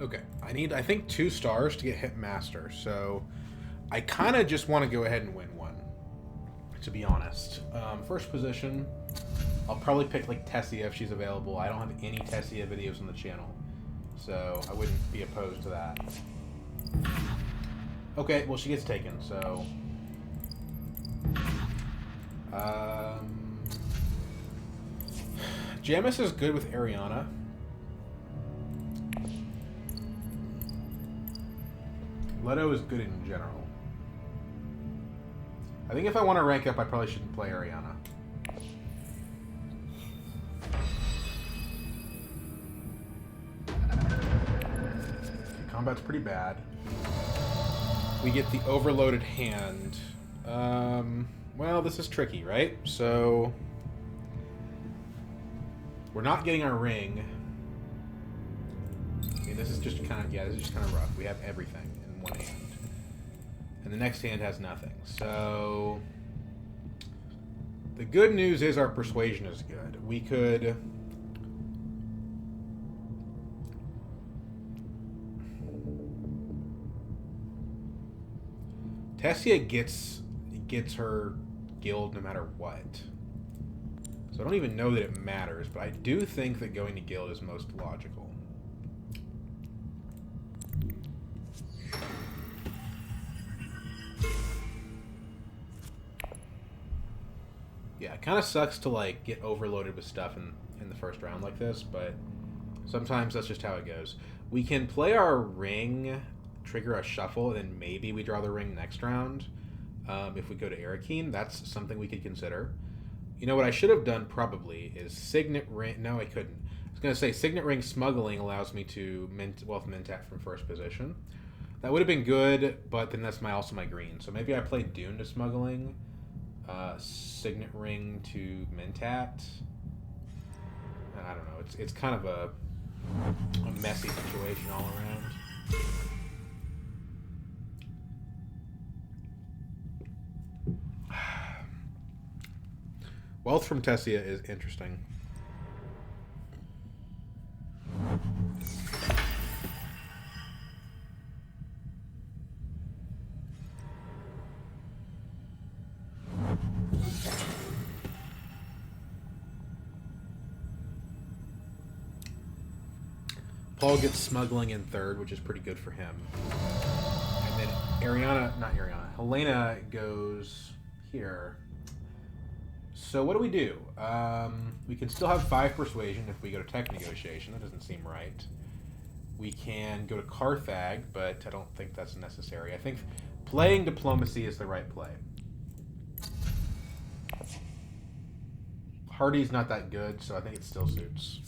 Okay, I think 2 stars to get hit master, so I kind of just want to go ahead and win one, to be honest. First position, I'll probably pick like Tessia if she's available. I don't have any Tessia videos on the channel, so I wouldn't be opposed to that. Okay, well she gets taken, so... Jamis is good with Ariana. Leto is good in general. I think if I want to rank up, I probably shouldn't play Ariana. Okay, combat's pretty bad. We get the overloaded hand. Well, this is tricky, right? So... we're not getting our ring. I mean, this is just kind of, yeah, this is just kind of rough. We have everything in one hand. And the next hand has nothing. So... the good news is our persuasion is good. We could... Tessia gets her guild no matter what. So I don't even know that it matters, but I do think that going to guild is most logical. Yeah, it kind of sucks to like get overloaded with stuff in the first round like this, but sometimes that's just how it goes. We can play our ring, trigger a shuffle, and then maybe we draw the ring next round. If we go to Arakeen, that's something we could consider. You know what I should have done probably is Signet Ring. No, I couldn't. I was going to say Signet Ring Smuggling allows me to Wealth Mentat from first position. That would have been good, but then that's also my green. So maybe I play Dune to Smuggling, Signet Ring to Mentat. I don't know. It's kind of a messy situation all around. Wealth from Tessia is interesting. Paul gets smuggling in third, which is pretty good for him. And then Helena goes here. So what do? We can still have 5 persuasion if we go to tech negotiation. That doesn't seem right. We can go to Carthag, but I don't think that's necessary. I think playing diplomacy is the right play. Hardy's not that good, so I think it still suits.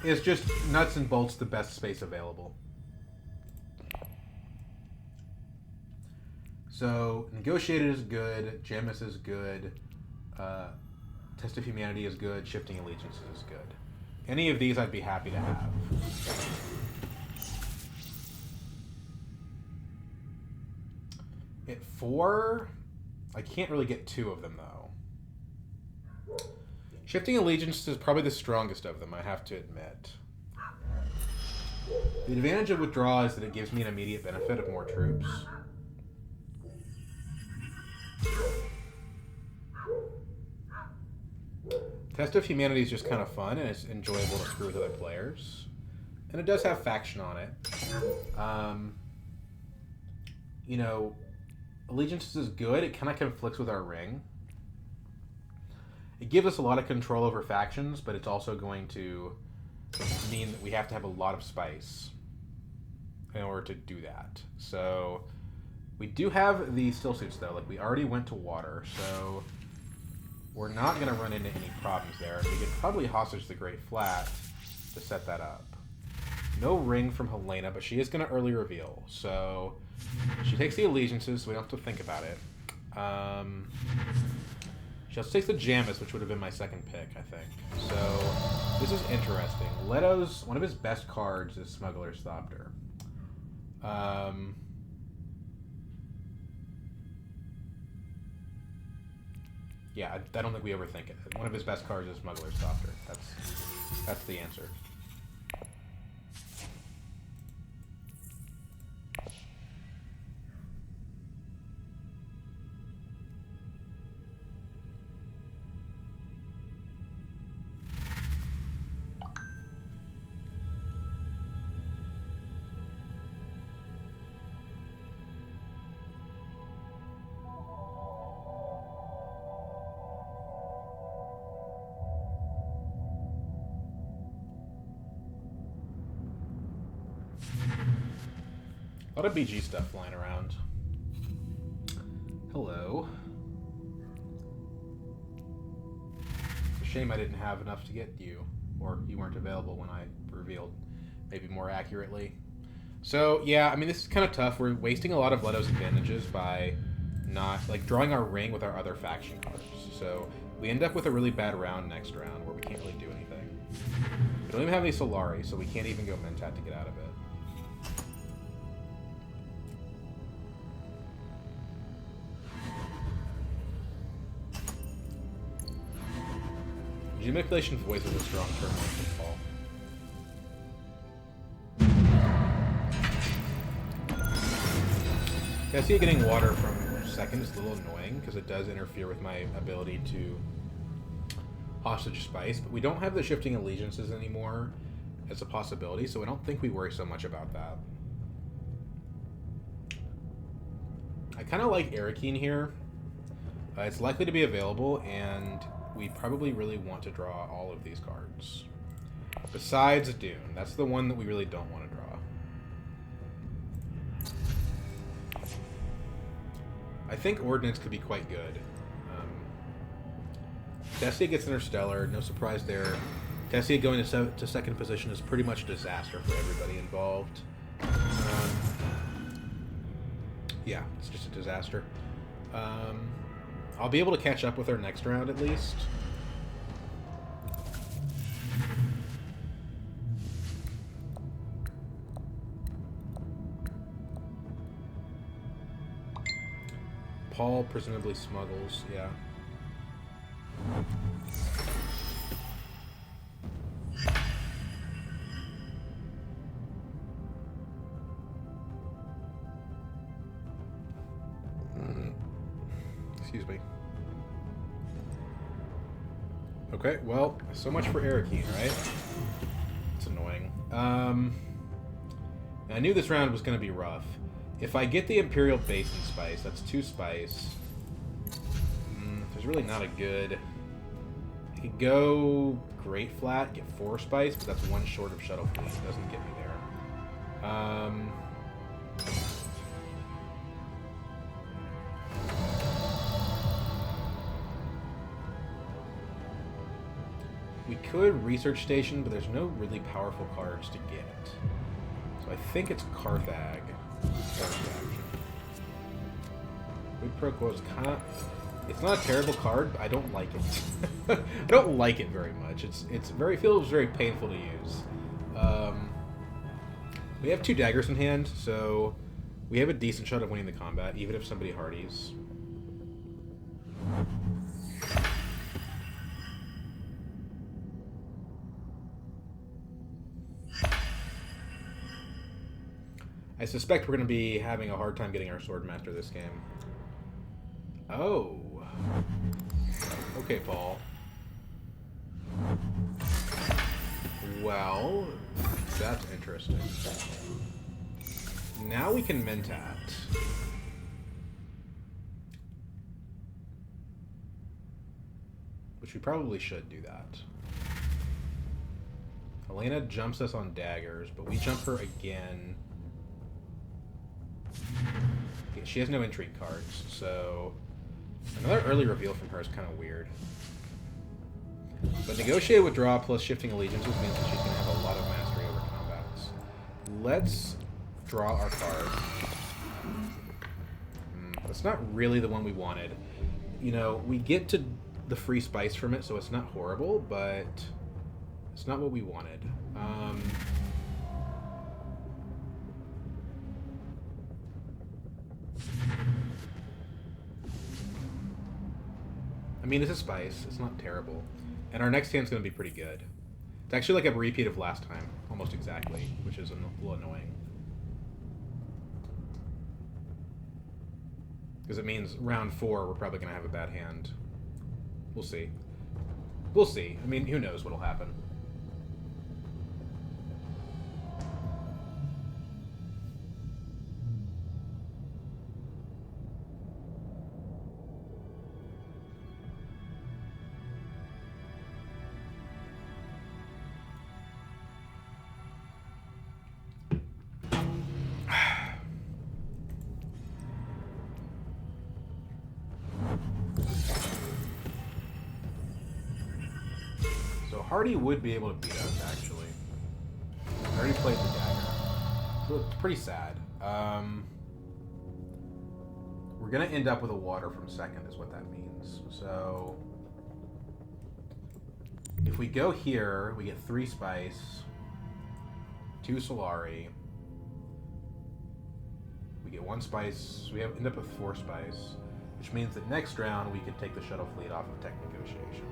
It's just nuts and bolts the best space available. So, Negotiated is good, Jamis is good, Test of Humanity is good, Shifting Allegiances is good. Any of these I'd be happy to have. At 4, I can't really get 2 of them though. Shifting Allegiances is probably the strongest of them, I have to admit. The advantage of Withdraw is that it gives me an immediate benefit of more troops. Test of Humanity is just kind of fun, and it's enjoyable to screw with other players. And it does have faction on it. You know, Allegiances is good. It kind of conflicts with our ring. It gives us a lot of control over factions, but it's also going to mean that we have to have a lot of spice in order to do that. So we do have the still suits though. Like we already went to water, so we're not going to run into any problems there. We could probably hostage the Great Flat to set that up. No ring from Helena, but she is going to early reveal. So she takes the allegiances, so we don't have to think about it. She also takes the Jamis, which would have been my second pick, I think. So this is interesting. Leto's, one of his best cards is Smuggler's Thopter. Yeah, I don't think we overthink it. One of his best cards is Smuggler's Thopter. That's the answer. A lot of BG stuff flying around. Hello. It's a shame I didn't have enough to get you, or you weren't available when I revealed, maybe more accurately. So, yeah, I mean, this is kind of tough. We're wasting a lot of Leto's advantages by not, like, drawing our ring with our other faction cards. So, we end up with a really bad round next round where we can't really do anything. We don't even have any Solari, so we can't even go Mentat to get out of it. Manipulation Voice is a strong turn one for fall. I see it getting water from second is a little annoying because it does interfere with my ability to hostage spice, but we don't have the shifting allegiances anymore as a possibility, so I don't think we worry so much about that. I kind of like Arakeen here. It's likely to be available, and we probably really want to draw all of these cards. Besides Dune. That's the one that we really don't want to draw. I think Ordnance could be quite good. Tessia gets Interstellar. No surprise there. Tessia going to second position is pretty much a disaster for everybody involved. Yeah, it's just a disaster. I'll be able to catch up with her next round at least. Paul presumably smuggles, yeah. Excuse me. Okay, well, so much for Arakeen, right? It's annoying. I knew this round was going to be rough. If I get the Imperial Basin Spice, that's 2 spice. There's really not a good... I could go Great Flat, get 4 spice, but that's 1 short of Shuttle Fleet. It doesn't get me there. We could Research Station, but there's no really powerful cards to get. So I think it's Carthag. Quid Pro Quo is kind of... It's not a terrible card, but I don't like it. I don't like it very much. Feels very painful to use. We have 2 daggers in hand, so we have a decent shot of winning the combat, even if somebody hardies. I suspect we're going to be having a hard time getting our Swordmaster this game. Oh. Okay, Paul. Well, that's interesting. Now we can Mentat. Which we probably should do that. Elena jumps us on daggers, but we jump her again. She has no intrigue cards, so another early reveal from her is kind of weird. But Negotiate Withdraw plus Shifting Allegiances means that she's going to have a lot of mastery over combats. Let's draw our card. That's not really the one we wanted. You know, we get to the free spice from it, so it's not horrible, but it's not what we wanted. I mean, it's a spice. It's not terrible. And our next hand's going to be pretty good. It's actually like a repeat of last time, almost exactly, which is a little annoying. Because it means round 4, we're probably going to have a bad hand. We'll see. We'll see. I mean, who knows what'll happen. party would be able to beat us, actually. I already played the dagger. So it's pretty sad. We're going to end up with a water from second, is what that means. So if we go here, we get 3 spice, 2 Solari. We get 1 spice. We end up with 4 spice, which means that next round we can take the shuttle fleet off of tech negotiation.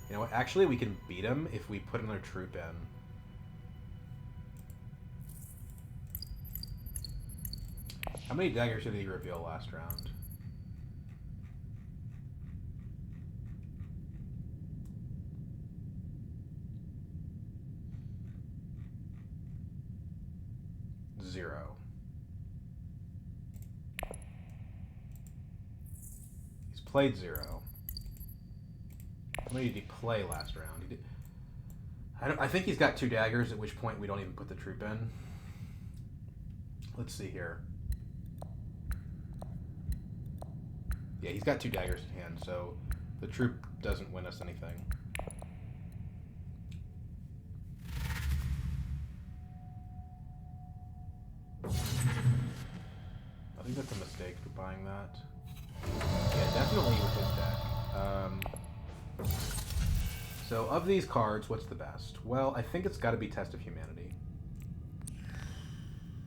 You know what? Actually, we can beat him if we put another troop in. How many daggers did he reveal last round? Zero. He's played 0. How many did he play last round? He did... I think he's got 2 daggers, at which point we don't even put the troop in. Let's see here. Yeah, he's got 2 daggers in hand, so the troop doesn't win us anything. I think that's a mistake for buying that. Yeah, definitely with his deck. So of these cards, what's the best? Well, I think it's got to be Test of Humanity.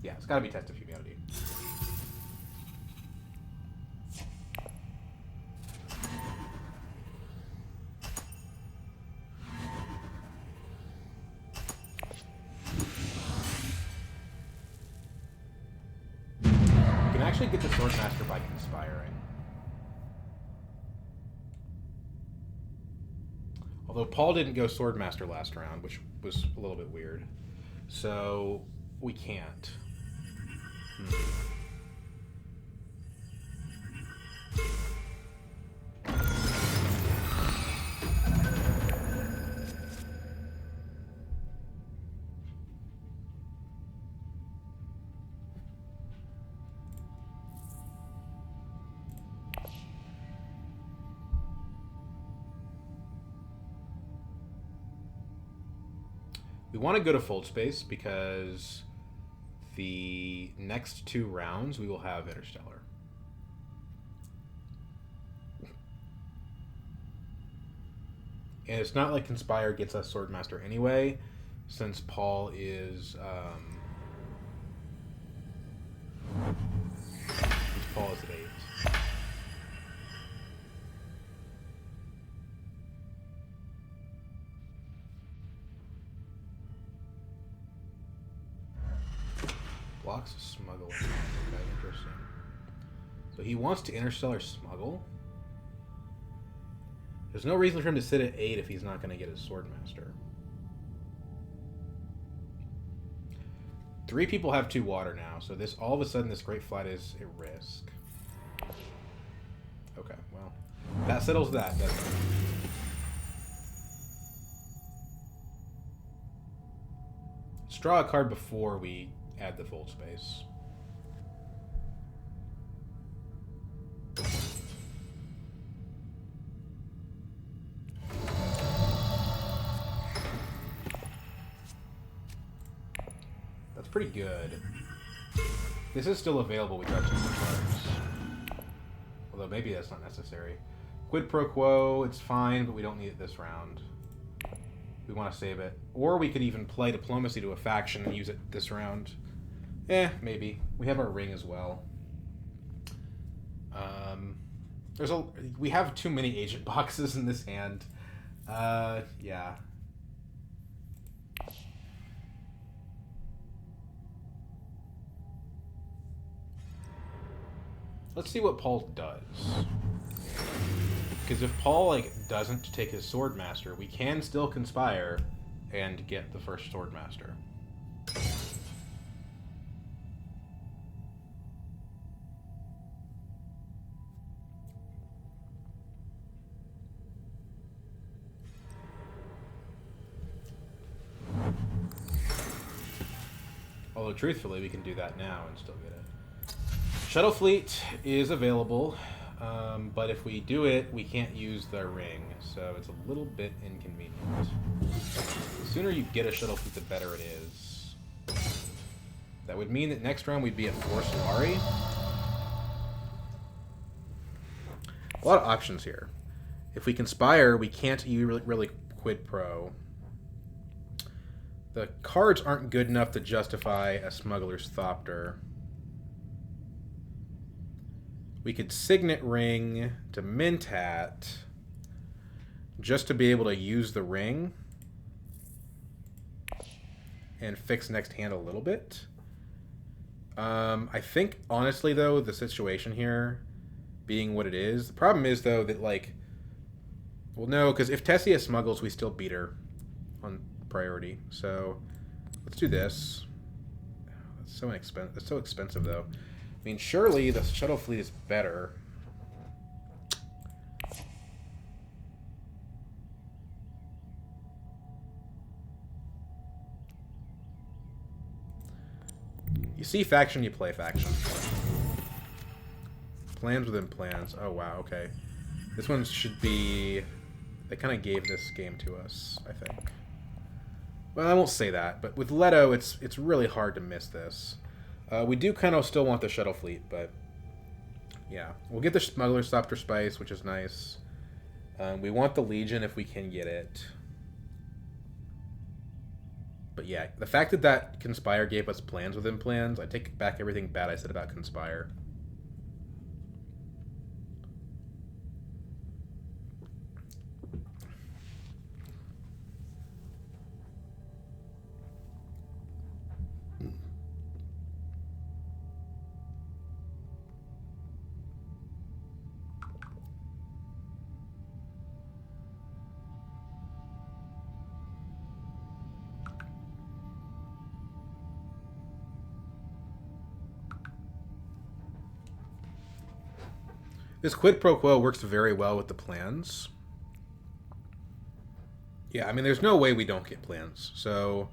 Yeah, it's got to be Test of Humanity. Actually get the Swordmaster by conspiring. Although Paul didn't go Swordmaster last round, which was a little bit weird. So we can't. We want to go to Fold Space because the next 2 rounds we will have Interstellar. And it's not like Conspire gets us Swordmaster anyway, since Paul is Paul is at 8. Blocks smuggle. Okay, interesting. So he wants to Interstellar smuggle. There's no reason for him to sit at 8 if he's not going to get his Swordmaster. 3 people have 2 water now, so this all of a sudden this Great Flight is a risk. Okay, well, that settles that, doesn't it? Let's draw a card before we add the Fold Space. That's pretty good. This is still available. We got 2 more cards. Although maybe that's not necessary. Quid pro quo, it's fine, but we don't need it this round. We want to save it. Or we could even play Diplomacy to a faction and use it this round. Maybe. We have our ring as well. We have too many agent boxes in this hand. Yeah. Let's see what Paul does. Because if Paul doesn't take his Swordmaster, we can still conspire and get the first Swordmaster. Although truthfully, we can do that now and still get it. Shuttle Fleet is available. But if we do it, we can't use the ring, so it's a little bit inconvenient. The sooner you get a shuttle fleet, the better it is. That would mean that next round we'd be at 4 Solari. A lot of options here. If we conspire, we can't really quid pro. The cards aren't good enough to justify a smuggler's thopter. We could signet ring to Mentat just to be able to use the ring and fix next hand a little bit. I think, honestly, though, the situation here being what it is, the problem is, though, that, like, well, no, because if Tessia smuggles, we still beat her on priority. So let's do this. It's so inexpensive. It's so expensive, though. I mean, surely the shuttle fleet is better. You see faction, you play faction. Plans within plans. Oh, wow, okay. This one should be... They kind of gave this game to us, I think. Well, I won't say that, but with Leto, it's really hard to miss this. We do kind of still want the shuttle fleet, but... Yeah. We'll get the Smuggler's Thopter Spice, which is nice. We want the Legion if we can get it. But yeah, the fact that that Conspire gave us plans within plans, I take back everything bad I said about Conspire. This quid pro quo works very well with the plans. Yeah, I mean, there's no way we don't get plans. So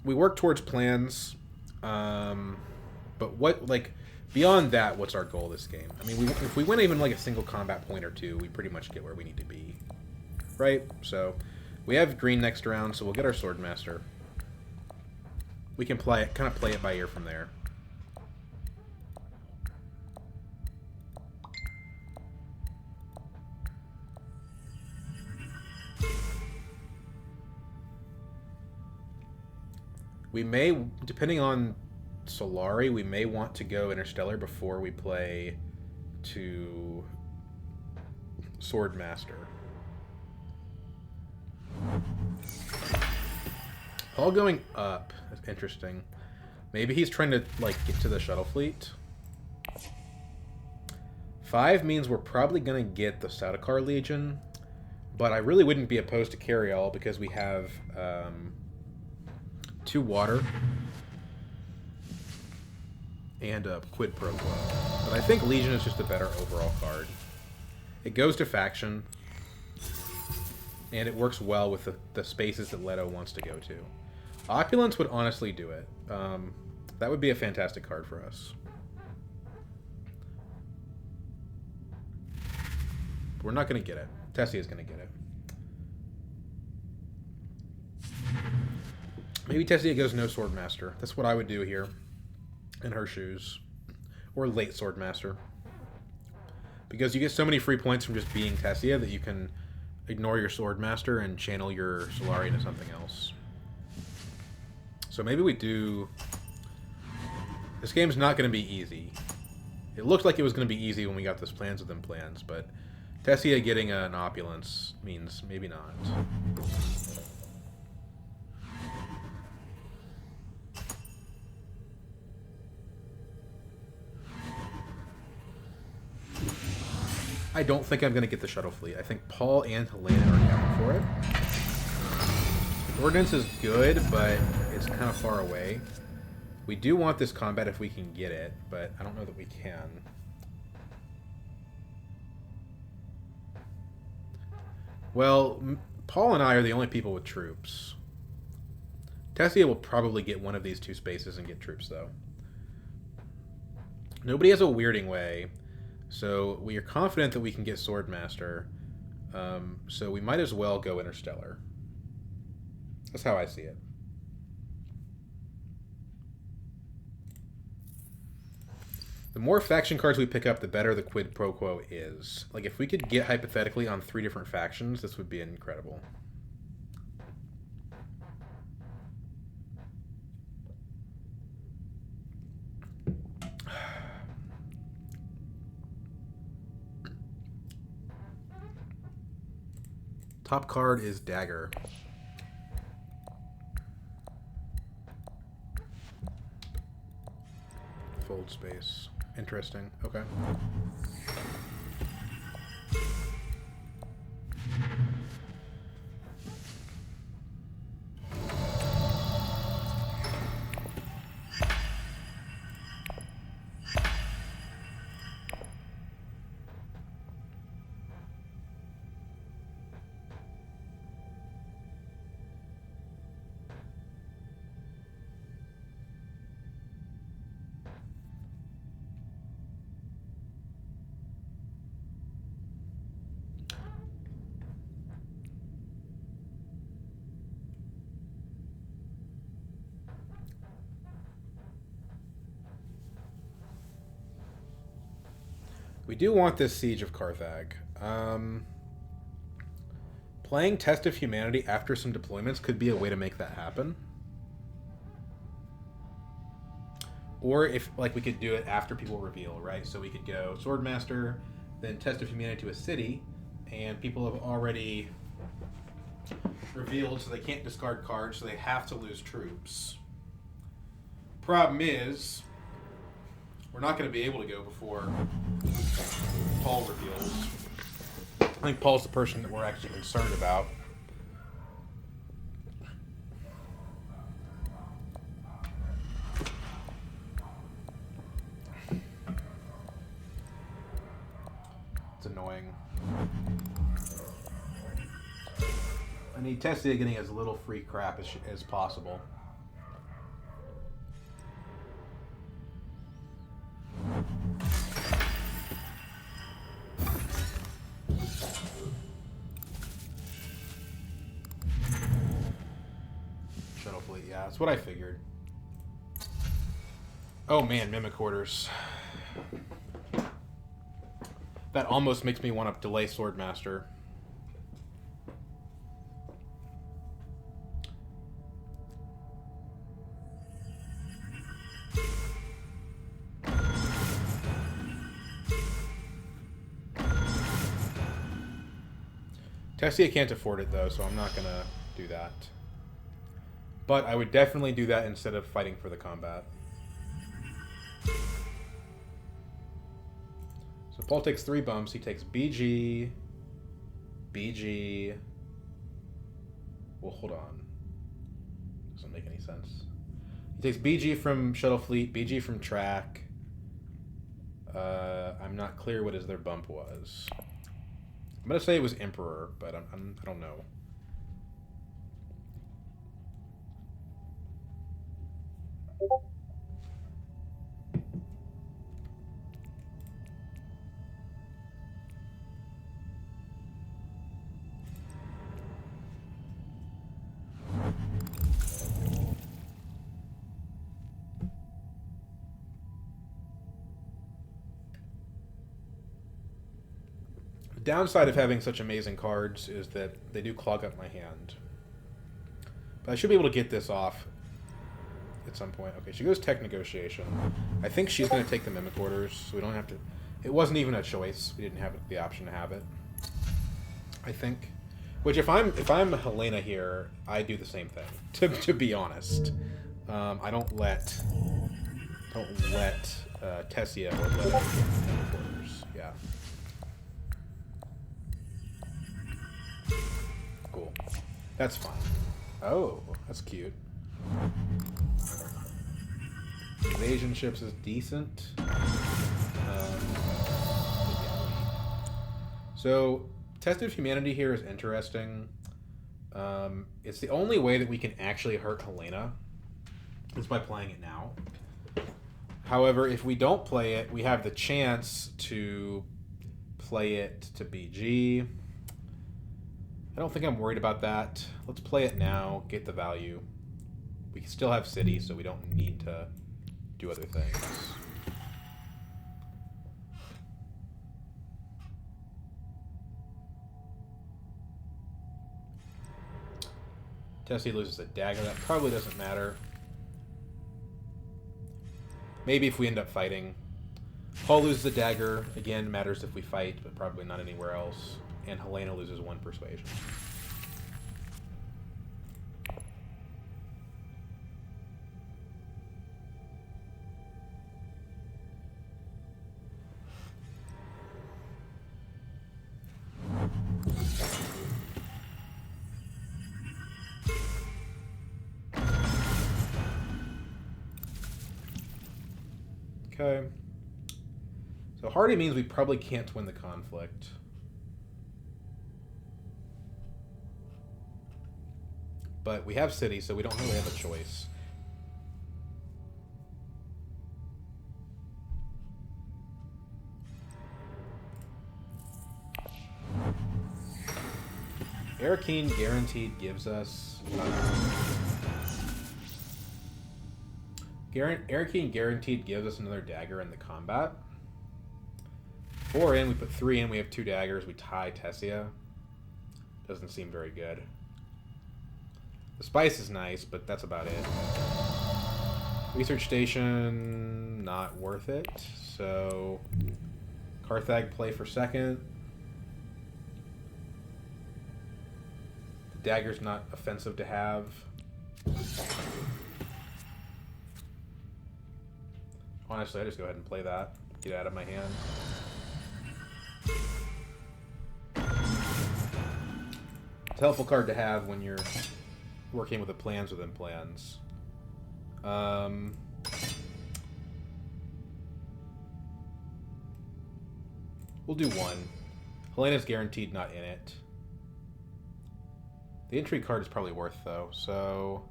we work towards plans. But what, like, beyond that, what's our goal this game? I mean, if we win even like a single combat point or two, we pretty much get where we need to be. Right? So we have green next round, so we'll get our Swordmaster. We can kind of play it by ear from there. We may, depending on Solari, we may want to go Interstellar before we play to Swordmaster. Paul going up. That's interesting. Maybe he's trying to, like, get to the shuttle fleet. 5 means we're probably going to get the Sardaukar Legion, but I really wouldn't be opposed to Carryall because we have 2 water and a quid pro quo. But I think Legion is just a better overall card. It goes to faction, and it works well with the spaces that Leto wants to go to. Opulence would honestly do it. That would be a fantastic card for us. We're not going to get it. Tessie is going to get it. Maybe Tessia goes no Swordmaster. That's what I would do here. In her shoes. Or late Swordmaster. Because you get so many free points from just being Tessia that you can ignore your Swordmaster and channel your Solari into something else. So maybe we do... This game's not going to be easy. It looked like it was going to be easy when we got this plans within plans, but Tessia getting an Opulence means maybe not. I don't think I'm going to get the shuttle fleet. I think Paul and Helena are counting for it. Ordnance is good, but it's kind of far away. We do want this combat if we can get it, but I don't know that we can. Well, Paul and I are the only people with troops. Tessia will probably get one of these 2 spaces and get troops, though. Nobody has a weirding way. So we are confident that we can get Swordmaster. So we might as well go Interstellar. That's how I see it. The more faction cards we pick up, the better the quid pro quo is. Like, if we could get, hypothetically, on 3 different factions, this would be incredible. Top card is Dagger. Fold space. Interesting. Okay. We do want this Siege of Carthage. Playing Test of Humanity after some deployments could be a way to make that happen. Or if, like, we could do it after people reveal, right? So we could go Swordmaster, then Test of Humanity to a city, and people have already revealed, so they can't discard cards, so they have to lose troops. Problem is, we're not going to be able to go before Paul reveals. I think Paul's the person that we're actually concerned about. It's annoying. I need Tessia getting as little free crap as possible. Shuttle fleet, yeah, that's what I figured. Oh man, Mimic Orders. That almost makes me want to delay Swordmaster. Tessia can't afford it though, so I'm not gonna do that. But I would definitely do that instead of fighting for the combat. So Paul takes 3 bumps. He takes BG, BG. Well, hold on. Doesn't make any sense. He takes BG from Shuttle Fleet, BG from Track. I'm not clear what their bump was. I'm gonna say it was Emperor, but I don't know. The downside of having such amazing cards is that they do clog up my hand. But I should be able to get this off at some point. Okay, she goes Tech Negotiation. I think she's going to take the Mimic Orders, so we don't have to... It wasn't even a choice. We didn't have the option to have it. I think. Which, if I'm Helena here, I do the same thing, to be honest. I don't let Tessia or Leto get Mimic Orders. Yeah. Cool. That's fine. Oh, that's cute. Invasion ships is decent. So, Test of Humanity here is interesting. It's the only way that we can actually hurt Helena is by playing it now. However, if we don't play it, we have the chance to play it to BG. I don't think I'm worried about that. Let's play it now, get the value. We can still have city, so we don't need to do other things. Tessie loses a dagger. That probably doesn't matter. Maybe if we end up fighting. Paul loses a dagger. Again, matters if we fight, but probably not anywhere else. And Helena loses 1 persuasion. Okay. So Hardy means we probably can't win the conflict. But we have city, so we don't really have a choice. Arakeen guaranteed gives us... Arakeen guaranteed gives us another dagger in the combat. 4 in, we put 3 in, we have 2 daggers, we tie Tessia. Doesn't seem very good. The spice is nice, but that's about it. Research station, not worth it. So, Carthag play for second. The dagger's not offensive to have. Honestly, I just go ahead and play that. Get it out of my hand. It's a helpful card to have when you're working with the plans within plans. We'll do 1. Helena's guaranteed not in it. The intrigue card is probably worth, though, so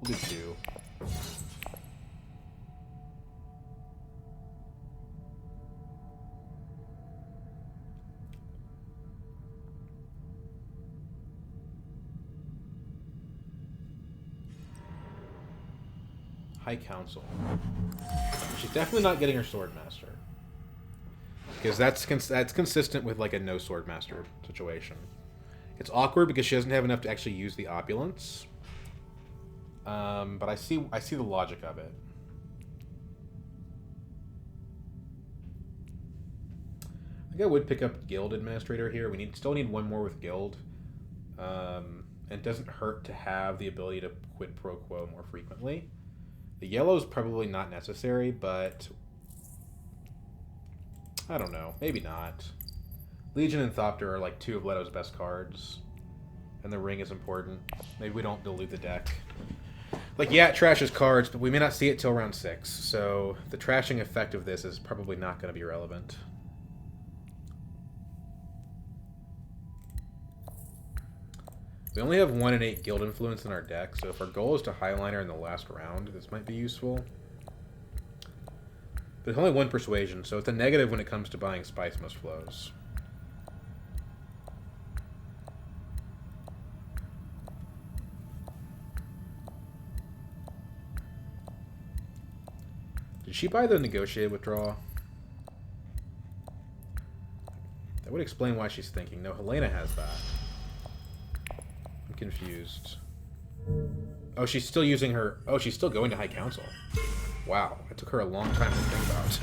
we'll do 2. High Council. She's definitely not getting her Swordmaster. Because that's consistent with like a no Swordmaster situation. It's awkward because she doesn't have enough to actually use the opulence. But I see the logic of it. I think I would pick up Guild Administrator here. We still need 1 more with Guild. And it doesn't hurt to have the ability to quid pro quo more frequently. The yellow's probably not necessary, but I don't know. Maybe not. Legion and Thopter are like 2 of Leto's best cards. And the ring is important. Maybe we don't dilute the deck. Like, yeah, it trashes cards, but we may not see it till round 6. So the trashing effect of this is probably not going to be relevant. We only have 1 in 8 guild influence in our deck, so if our goal is to highliner in the last round, this might be useful. But it's only 1 persuasion, so it's a negative when it comes to buying Spice Most Flows. Did she buy the negotiated withdrawal? That would explain why she's thinking. No, Helena has that. Confused. Oh, she's still using her... Oh, she's still going to High Council. Wow, it took her a long time to think about.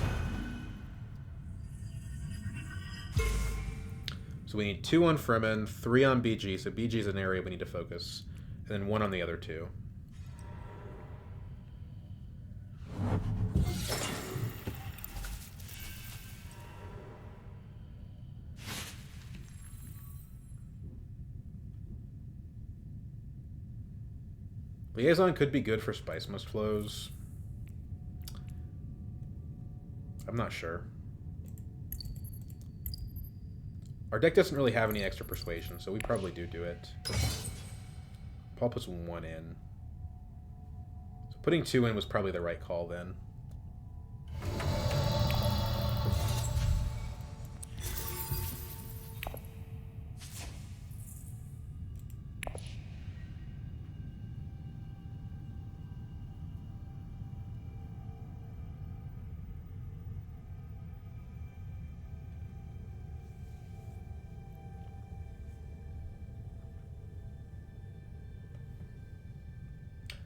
So we need 2 on Fremen, 3 on BG, so BG is an area we need to focus, and then 1 on the other 2. Liaison could be good for Spice Most Flows. I'm not sure. Our deck doesn't really have any extra persuasion, so we probably do it. Paul puts 1 in. So putting 2 in was probably the right call then.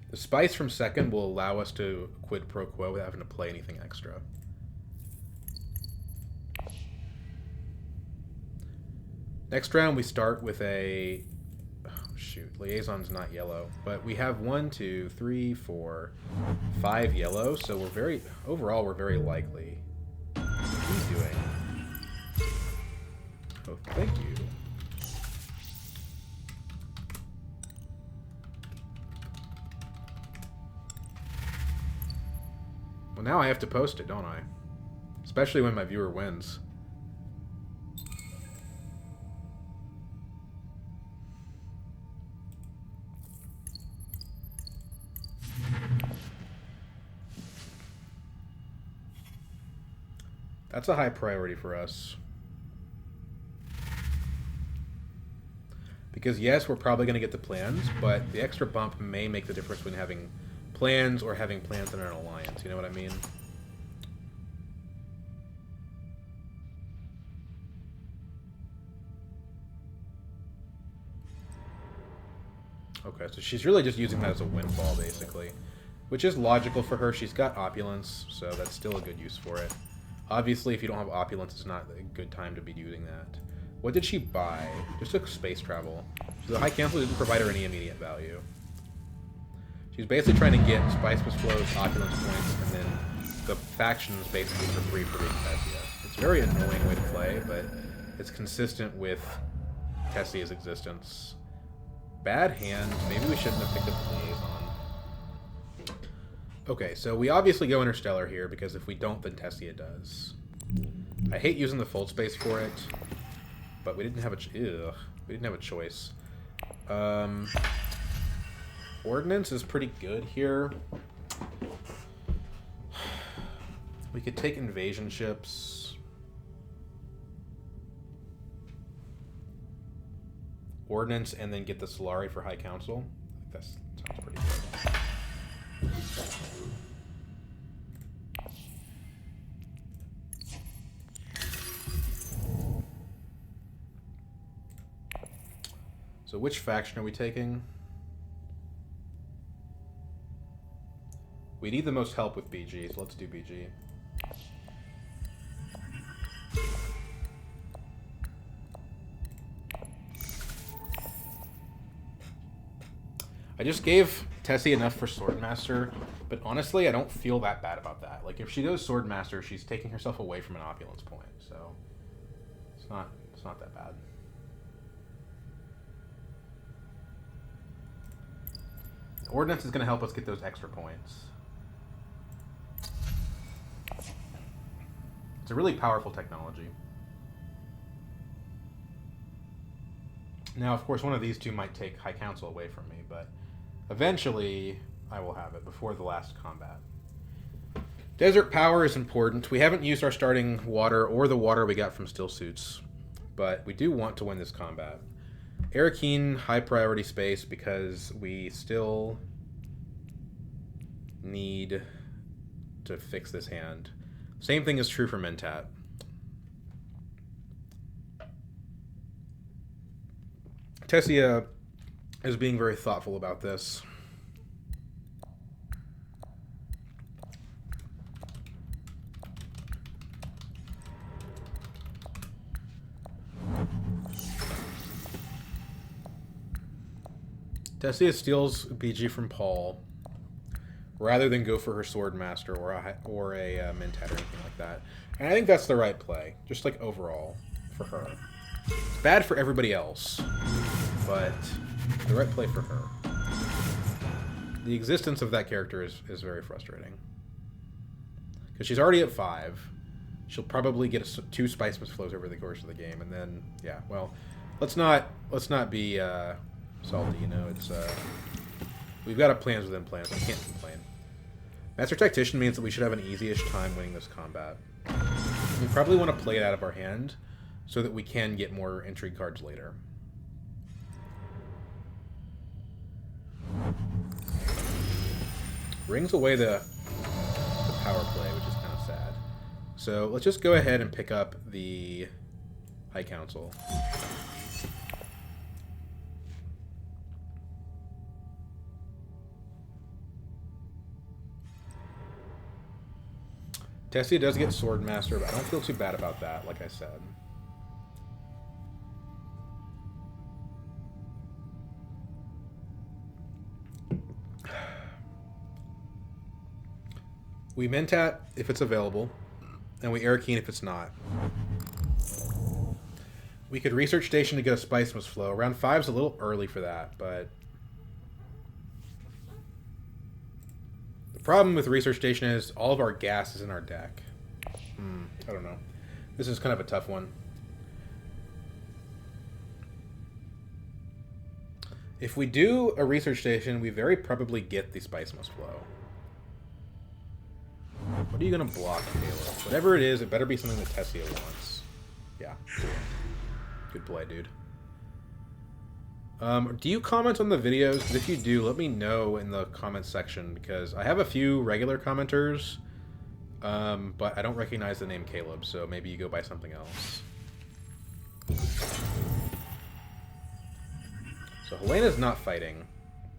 The spice from second will allow us to quid pro quo without having to play anything extra. Next round we start with a... Oh, shoot, liaison's not yellow. But we have 1, 2, 3, 4, 5 yellow, so we're very... Overall, we're very likely. What are you doing? Oh, thank you. Well, now I have to post it, don't I? Especially when my viewer wins. That's a high priority for us. Because yes, we're probably going to get the plans, but the extra bump may make the difference between having plans or having plans in an alliance. You know what I mean? Okay, so she's really just using that as a windfall, basically. Which is logical for her. She's got opulence, so that's still a good use for it. Obviously, if you don't have opulence, it's not a good time to be using that. What did she buy? Just took space travel. So the high cancel didn't provide her any immediate value. She's basically trying to get Spice plus Flow's opulence points, and then the factions basically for free for being Tessia. It's a very annoying way to play, but it's consistent with Tessia's existence. Bad hand. Maybe we shouldn't have picked up the liaison. Okay, so we obviously go Interstellar here, because if we don't, then Tessia does. I hate using the fold space for it, but we didn't have a choice. Ordnance is pretty good here. We could take invasion ships. Ordnance and then get the Solari for High Council. I think that sounds pretty good. So which faction are we taking? We need the most help with BG, so let's do BG. I just gave Tessie enough for Swordmaster, but honestly, I don't feel that bad about that. Like, if she goes Swordmaster, she's taking herself away from an opulence point, so it's not that bad. Ordnance is going to help us get those extra points. It's a really powerful technology. Now, of course, one of these two might take High Council away from me, but eventually I will have it before the last combat. Desert Power is important. We haven't used our starting water or the water we got from Still Suits, but we do want to win this combat. Arakeen, high priority space, because we still need to fix this hand. Same thing is true for Mentat. Tessia is being very thoughtful about this. Tessia steals BG from Paul rather than go for her Swordmaster or a Mentat or anything like that. And I think that's the right play, just like overall for her. It's bad for everybody else, but the right play for her. The existence of that character is very frustrating. Because she's already at 5. She'll probably get 2 Spice Flows over the course of the game, and then, yeah, well, let's not be salty, you know. It's we've got a plans within plans. We can't complain. Master Tactician means that we should have an easy-ish time winning this combat. We probably want to play it out of our hand so that we can get more intrigue cards later. Rings away the power play, which is kind of sad. So let's just go ahead and pick up the High Council. Tessia does get Swordmaster, but I don't feel too bad about that, like I said. We Mentat if it's available, and we Arakeen if it's not. We could Research Station to get a Spice Must Flow. Round 5's a little early for that, but... The problem with Research Station is all of our gas is in our deck. I don't know. This is kind of a tough one. If we do a Research Station, we very probably get the Spice Must Flow. What are you going to block, Caleb? Whatever it is, it better be something that Tessia wants. Yeah. Good play, dude. Do you comment on the videos? Because if you do, let me know in the comments section, because I have a few regular commenters, but I don't recognize the name Caleb, so maybe you go by something else. So Helena's not fighting.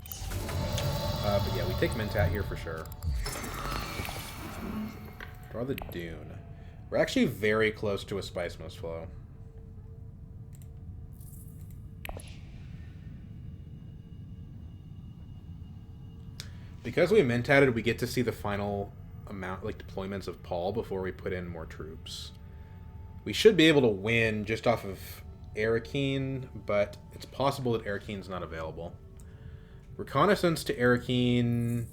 But yeah, we take Mentat here for sure. Draw the Dune. We're actually very close to a Spice Must Flow. Because we Mentatted, we get to see the final amount, like, deployments of Paul before we put in more troops. We should be able to win just off of Arakeen, but it's possible that Arakeen's not available. Reconnaissance to Arakeen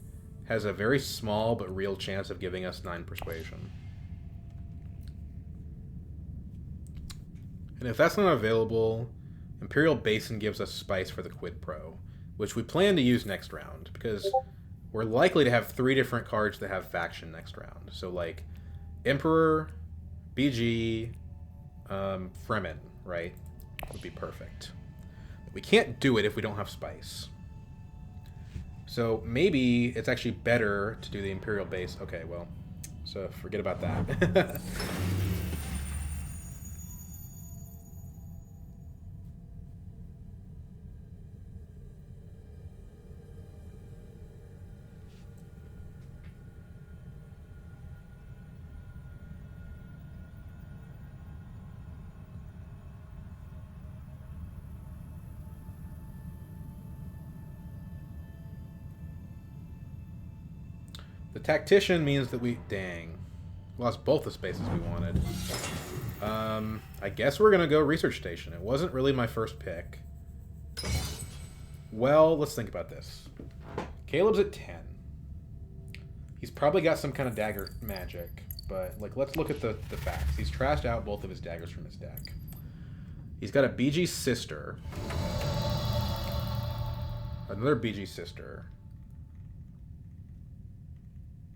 has a very small but real chance of giving us 9 persuasion. And if that's not available, Imperial Basin gives us Spice for the Quid Pro, which we plan to use next round, because we're likely to have 3 different cards that have faction next round. So, like, Emperor, BG, Fremen, right? Would be perfect. We can't do it if we don't have Spice. So maybe it's actually better to do the Imperial base. Okay, well, so forget about that. The Tactician means that we... Dang. Lost both the spaces we wanted. I guess we're going to go Research Station. It wasn't really my first pick. Well, let's think about this. Caleb's at 10. He's probably got some kind of dagger magic. But, like, let's look at the facts. He's trashed out both of his daggers from his deck. He's got a BG Sister. Another BG Sister.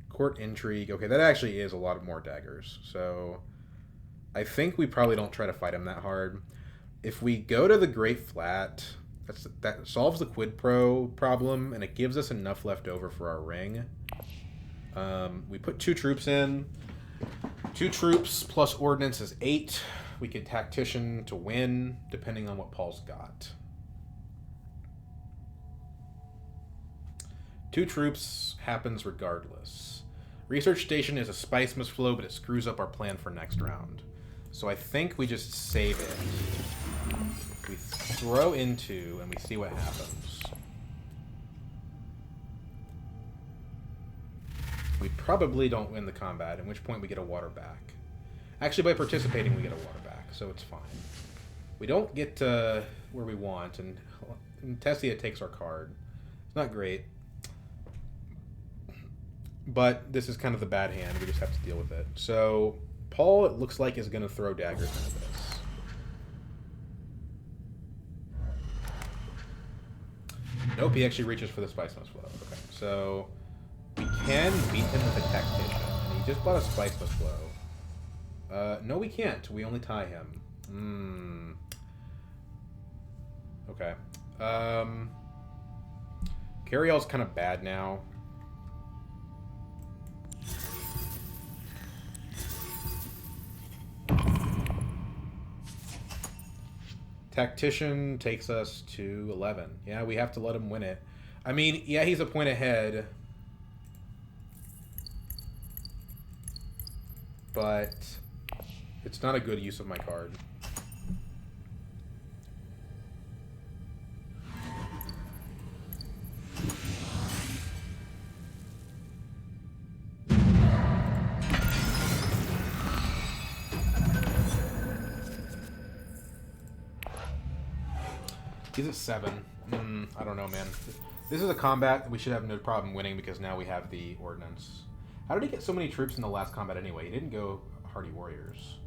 Court Intrigue. Okay, that actually is a lot more daggers. So I think we probably don't try to fight him that hard. If we go to the Great Flat, that solves the Quid Pro problem, and it gives us enough left over for our ring. We put 2 troops in. 2 troops plus ordnance is 8. We could Tactician to win, depending on what Paul's got. 2 troops happens regardless. Research Station is a Spice Must Flow, but it screws up our plan for next round. So I think we just save it. We throw into, and we see what happens. We probably don't win the combat, at which point we get a water back. Actually, by participating, we get a water back, so it's fine. We don't get to where we want, and Tessia takes our card. It's not great. But this is kind of the bad hand. We just have to deal with it. So Paul, it looks like, is going to throw daggers into this. Nope, he actually reaches for the Spice Must Flow. Okay, so we can beat him with a Tactician. And he just bought a Spice Must Flow. No, we can't. We only tie him. Okay. Carryall's kind of bad now. Tactician takes us to 11. Yeah, we have to let him win it. I mean, yeah, he's a point ahead. but it's not a good use of my card. He's at 7. I don't know, man. This is a combat we should have no problem winning because now we have the ordnance. How did he get so many troops in the last combat anyway? He didn't go hardy warriors.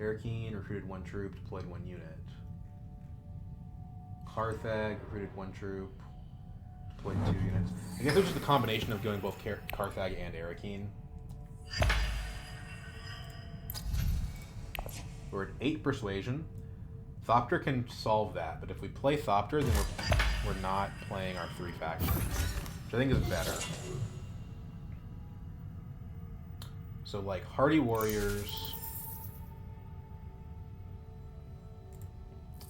Arakeen recruited 1 troop, deployed 1 unit. Carthag recruited 1 troop, deployed 2 units. I guess it was just a combination of going both Carthag and Arakeen. We're at 8 persuasion. Thopter can solve that, but if we play Thopter, then we're not playing our 3 factions, which I think is better. So like hardy warriors,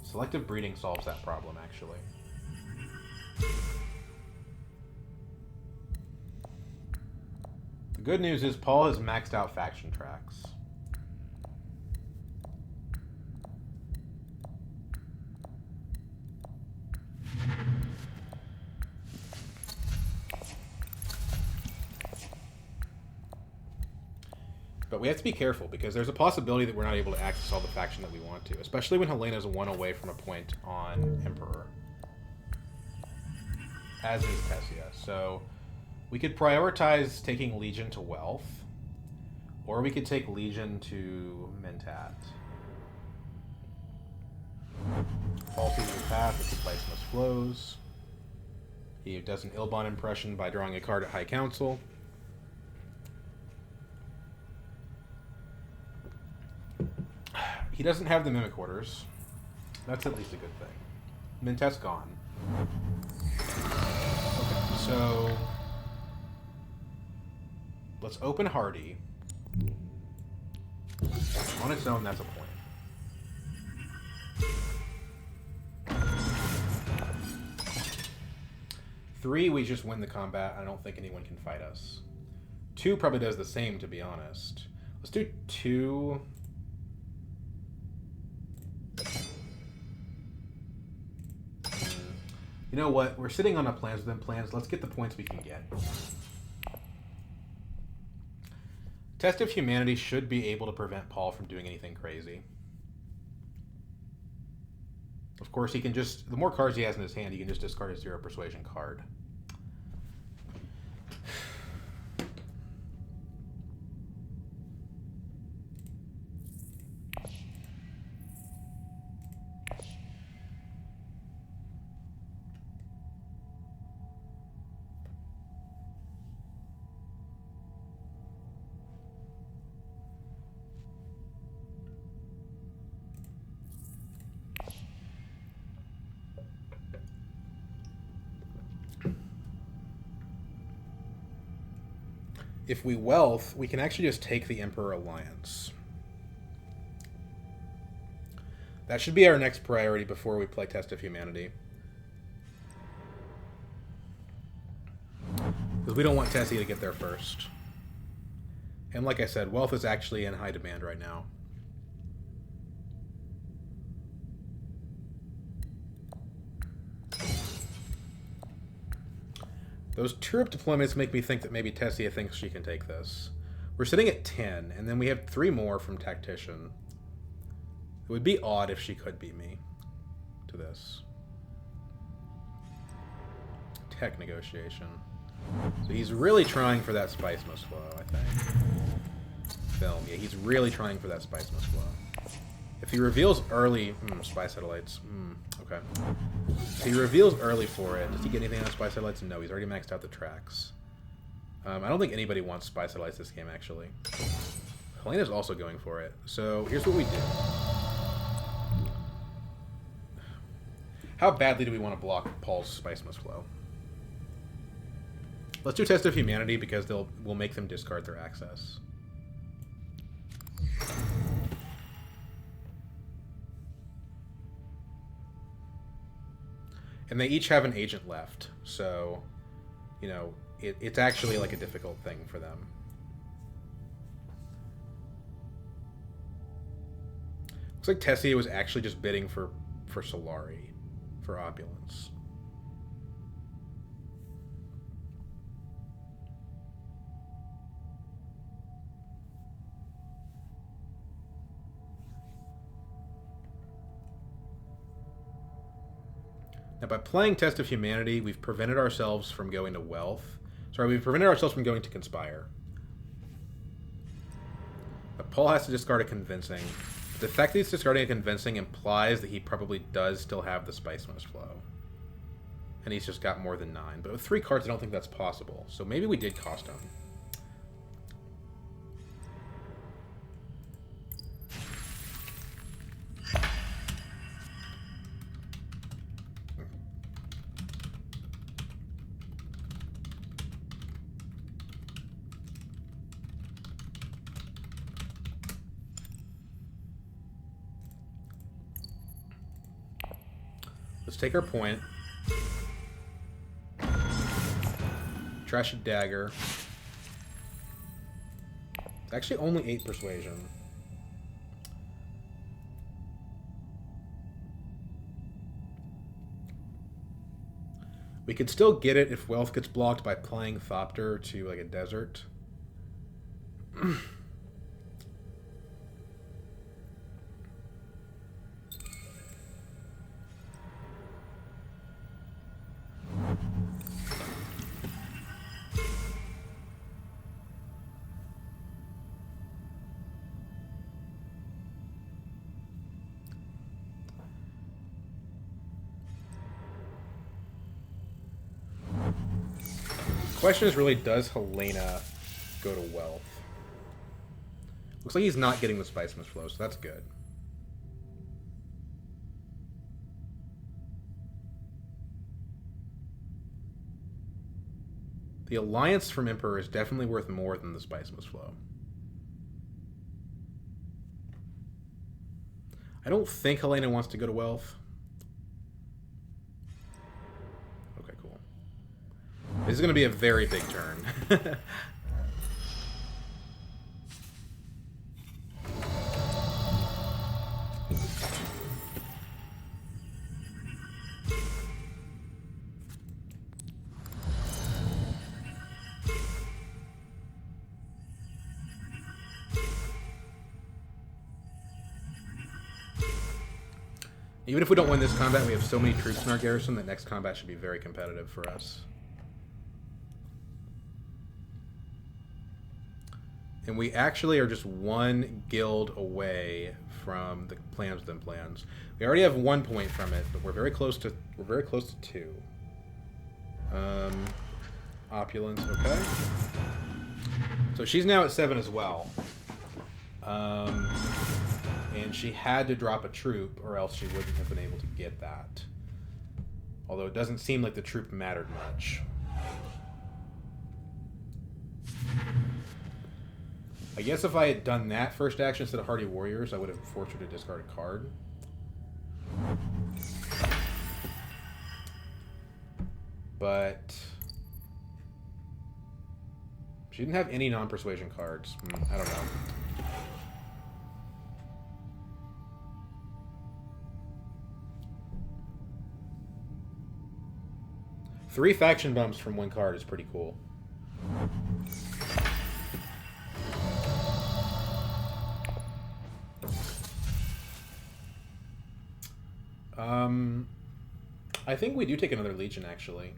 selective breeding solves that problem actually. The good news is Paul has maxed out faction tracks. But we have to be careful because there's a possibility that we're not able to access all the faction that we want to, especially when Helena's 1 away from a point on Emperor, as is Tessia. So we could prioritize taking Legion to Wealth, or we could take Legion to Mentat. Paul sees the path, its spiceless flows. He does an Ilbon impression by drawing a card at High Council. He doesn't have the Mimic Orders. That's at least a good thing. Mentat's gone. Okay, so let's open Hardy. On its own, that's a point. 3, we just win the combat. I don't think anyone can fight us. 2 probably does the same, to be honest. Let's do 2. You know what? We're sitting on a plans within plans. Let's get the points we can get. Test of Humanity should be able to prevent Paul from doing anything crazy. Of course, he can just... The more cards he has in his hand, he can just discard a 0 persuasion card. If we wealth, we can actually just take the Emperor Alliance. That should be our next priority before we play Test of Humanity. Because we don't want Tessie to get there first. And like I said, wealth is actually in high demand right now. Those Turip deployments make me think that maybe Tessia thinks she can take this. We're sitting at 10, and then we have 3 more from Tactician. It would be odd if she could beat me to this. Tech negotiation. So he's really trying for that Spice Must Flow, I think. Film. Yeah, he's really trying for that Spice Must Flow. If he reveals early... Spy Satellites. Okay. If he reveals early for it, does he get anything on Spy Satellites? No, he's already maxed out the tracks. I don't think anybody wants Spy Satellites this game, actually. Helena's also going for it. So, here's what we do. How badly do we want to block Paul's Spice Must Flow? Let's do Test of Humanity, because we'll make them discard their access. And they each have an agent left, so, you know, it's actually like a difficult thing for them. Looks like Tessia was actually just bidding for Solari, for opulence. Now, by playing Test of Humanity, we've prevented ourselves from going to Wealth. Sorry, we've prevented ourselves from going to Conspire. But Paul has to discard a Convincing. The fact that he's discarding a Convincing implies that he probably does still have the Spice Must Flow. And he's just got more than 9. But with 3 cards, I don't think that's possible. So maybe we did cost him. Let's take our point. Trash a dagger. It's actually only 8 persuasion. We could still get it if Wealth gets blocked by playing Thopter to like a desert. Question is really, does Helena go to Wealth? Looks like he's not getting the Spice Must Flow, so that's good. The Alliance from Emperor is definitely worth more than the Spice Must Flow. I don't think Helena wants to go to Wealth. This is going to be a very big turn. Even if we don't win this combat, we have so many troops in our garrison that next combat should be very competitive for us. And we actually are just 1 guild away from the plans within plans. We already have 1 point from it, but we're very close to 2. Opulence, okay. So she's now at 7 as well. And she had to drop a troop, or else she wouldn't have been able to get that. Although it doesn't seem like the troop mattered much. I guess if I had done that first action instead of Hardy Warriors, I would have forced her to discard a card. But she didn't have any non-persuasion cards. I don't know. Three faction bumps from 1 card is pretty cool. I think we do take another Legion, actually.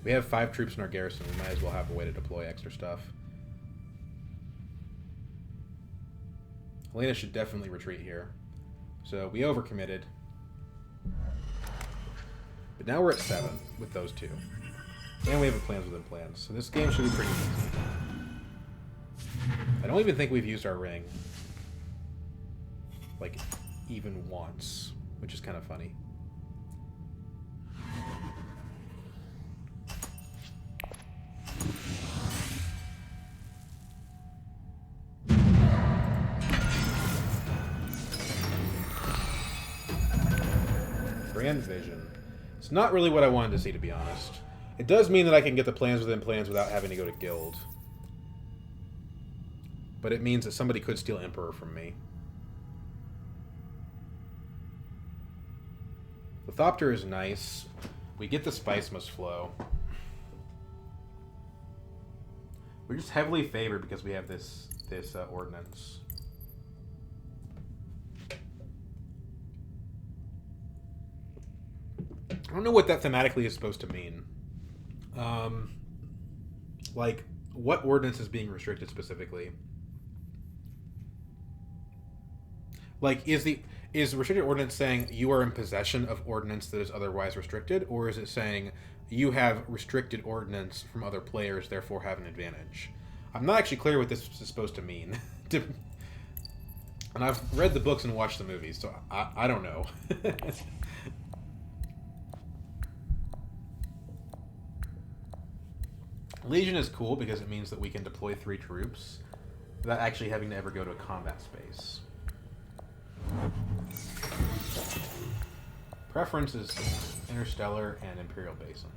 We have 5 troops in our garrison. We might as well have a way to deploy extra stuff. Helena should definitely retreat here. So we overcommitted. But now we're at 7 with those 2. And we have a plans within plans. So this game should be pretty easy. I don't even think we've used our ring. Like, even once. Which is kind of funny. and vision. It's not really what I wanted to see, to be honest. It does mean that I can get the plans within plans without having to go to guild. But it means that somebody could steal Emperor from me. The Thopter is nice. We get the Spice Must Flow. We're just heavily favored because we have this ordinance. I don't know what that thematically is supposed to mean. Like, what ordinance is being restricted specifically? Like, is restricted ordinance saying you are in possession of ordinance that is otherwise restricted, or is it saying you have restricted ordinance from other players, therefore have an advantage? I'm not actually clear what this is supposed to mean. And I've read the books and watched the movies, so I don't know. Legion is cool because it means that we can deploy 3 troops without actually having to ever go to a combat space. Preference is Interstellar and Imperial Basin.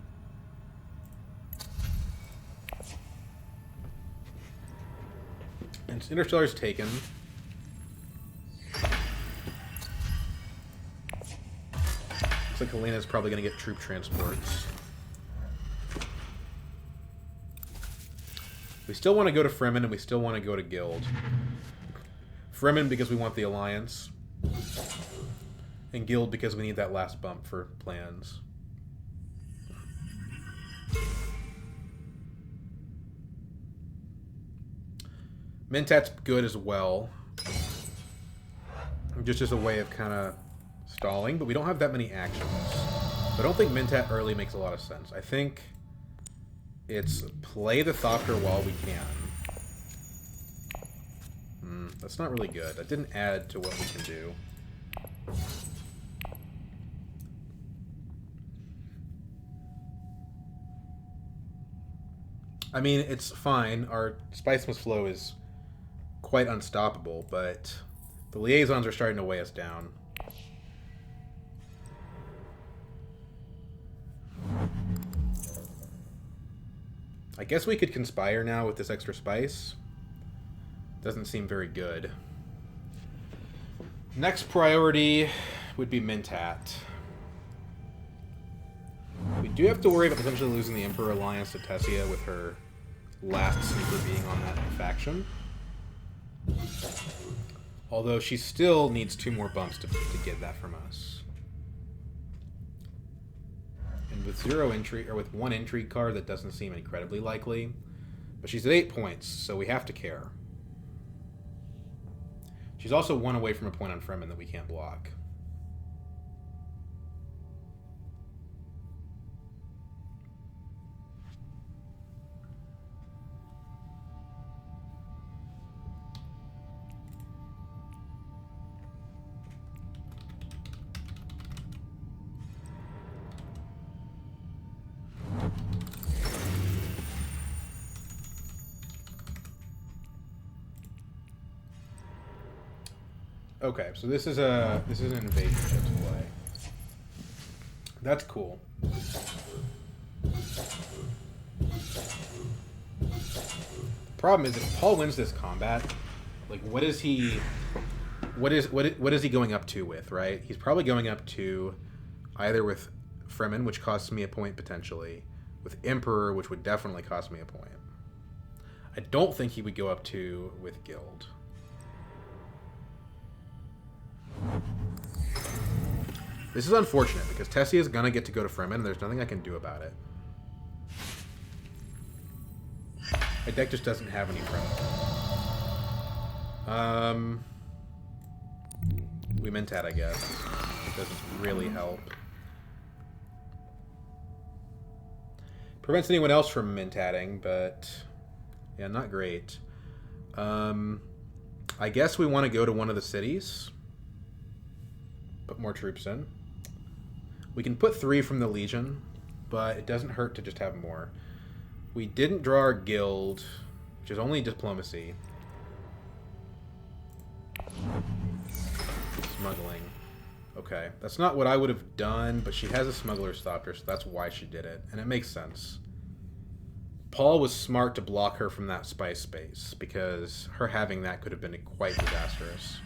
And Interstellar's taken. Looks like Helena's probably going to get troop transports. We still want to go to Fremen, and we still want to go to Guild. Fremen because we want the Alliance. And Guild because we need that last bump for plans. Mentat's good as well. Just as a way of kind of stalling, but we don't have that many actions. So I don't think Mentat early makes a lot of sense. I think it's play the Thopter while we can. That's not really good. That didn't add to what we can do. I mean, it's fine. Our Spice Must Flow is quite unstoppable, but the liaisons are starting to weigh us down. I guess we could conspire now with this extra spice. Doesn't seem very good. Next priority would be Mentat. We do have to worry about potentially losing the Emperor Alliance to Tessia with her last sneaker being on that faction. Although she still needs 2 more bumps to get that from us. And with 0 intrigue, or with 1 intrigue card, that doesn't seem incredibly likely. But she's at 8 points, so we have to care. She's also 1 away from a point on Fremen that we can't block. Okay, so this is an invasion ship to play. That's cool. The problem is if Paul wins this combat, like what is he going up to with, right? He's probably going up to either with Fremen, which costs me a point potentially, with Emperor, which would definitely cost me a point. I don't think he would go up to with Guild. This is unfortunate because Tessie is gonna get to go to Fremen and there's nothing I can do about it. My deck just doesn't have any Fremen. We Mentat, I guess. It doesn't really help. Prevents anyone else from Mentatting, but yeah, not great. I guess we want to go to one of the cities. Put more troops in. We can put 3 from the Legion, but it doesn't hurt to just have more. We didn't draw our Guild, which is only diplomacy. Smuggling. Okay, that's not what I would have done, but she has a smuggler stopped her, so that's why she did it, and it makes sense. Paul was smart to block her from that spice space, because her having that could have been quite disastrous.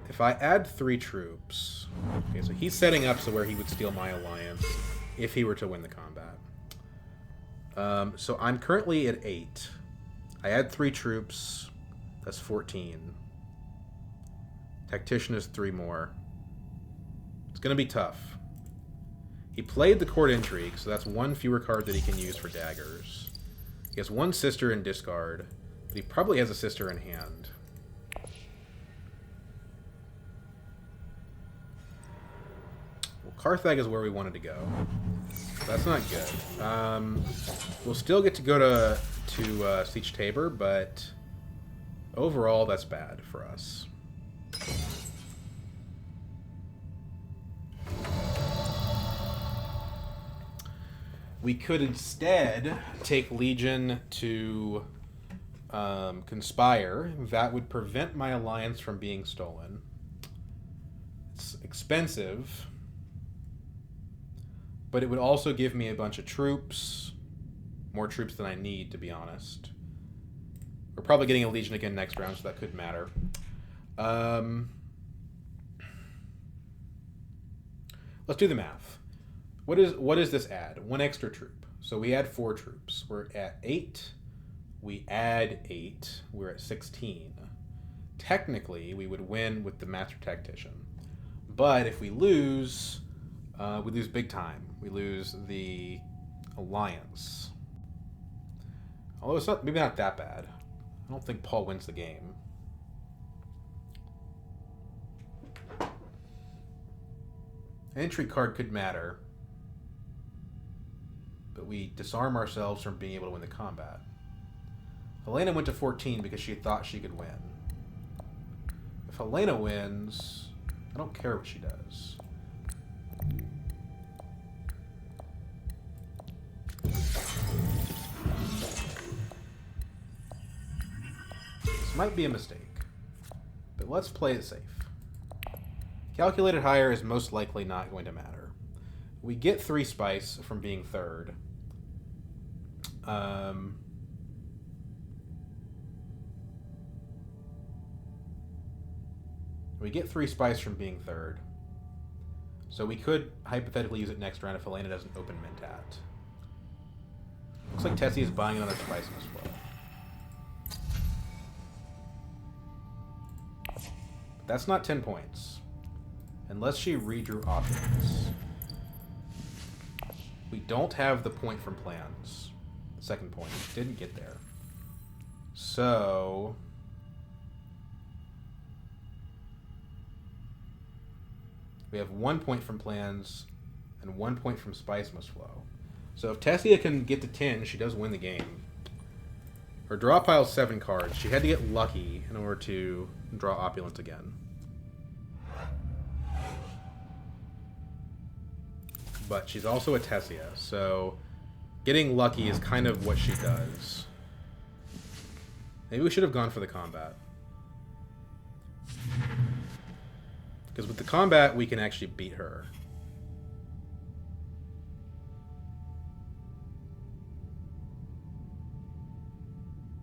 If I add 3 troops... Okay, so he's setting up so where he would steal my alliance if he were to win the combat. So I'm currently at 8. I add 3 troops. That's 14. Tactician is 3 more. It's going to be tough. He played the court intrigue, so that's 1 fewer card that he can use for daggers. He has 1 sister in discard, but he probably has a sister in hand. Well, Carthag is where we wanted to go. That's not good. We'll still get to go to Siege Tabor, but overall, that's bad for us. We could instead take Legion to Conspire. That would prevent my alliance from being stolen. It's expensive, but it would also give me a bunch of troops. More troops than I need, to be honest. We're probably getting a Legion again next round, so that could matter. Let's do the math. What does this add? 1 extra troop. So we add 4 troops. We're at 8. We add 8. We're at 16. Technically, we would win with the Master Tactician. But if we lose big time. We lose the alliance. Although it's maybe not that bad. I don't think Paul wins the game. An entry card could matter, but we disarm ourselves from being able to win the combat. Helena went to 14 because she thought she could win. If Helena wins, I don't care what she does. This might be a mistake, but let's play it safe. Calculated higher is most likely not going to matter. We get 3 spice from being third. We get 3 spice from being third. So we could hypothetically use it next round if Helena doesn't open Mentat. Looks like Tessie is buying another spice in this flow. But that's not 10 points. Unless she redrew options. We don't have the point from plans. The second point. We didn't get there. So... we have 1 point from plans and 1 point from spice must flow. So if Tessia can get to 10, she does win the game. Her draw pile's 7 cards. She had to get lucky in order to draw Opulence again. But she's also a Tessia, so getting lucky is kind of what she does. Maybe we should have gone for the combat. Because with the combat, we can actually beat her.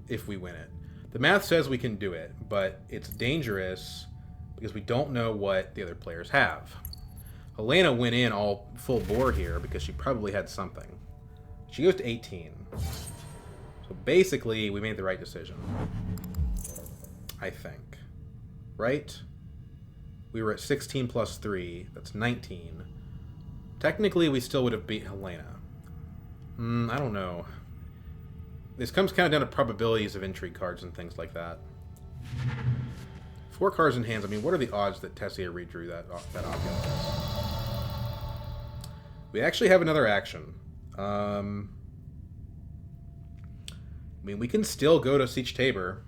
If we win it. The math says we can do it, but it's dangerous because we don't know what the other players have. Helena went in all full bore here because she probably had something. She goes to 18. So basically, we made the right decision. I think. Right? We were at 16 plus 3. That's 19. Technically, we still would have beat Helena. I don't know. This comes kind of down to probabilities of intrigue cards and things like that. 4 cards in hands. I mean, what are the odds that Tessia redrew that opulence? We actually have another action. I mean, we can still go to Siege Tabor.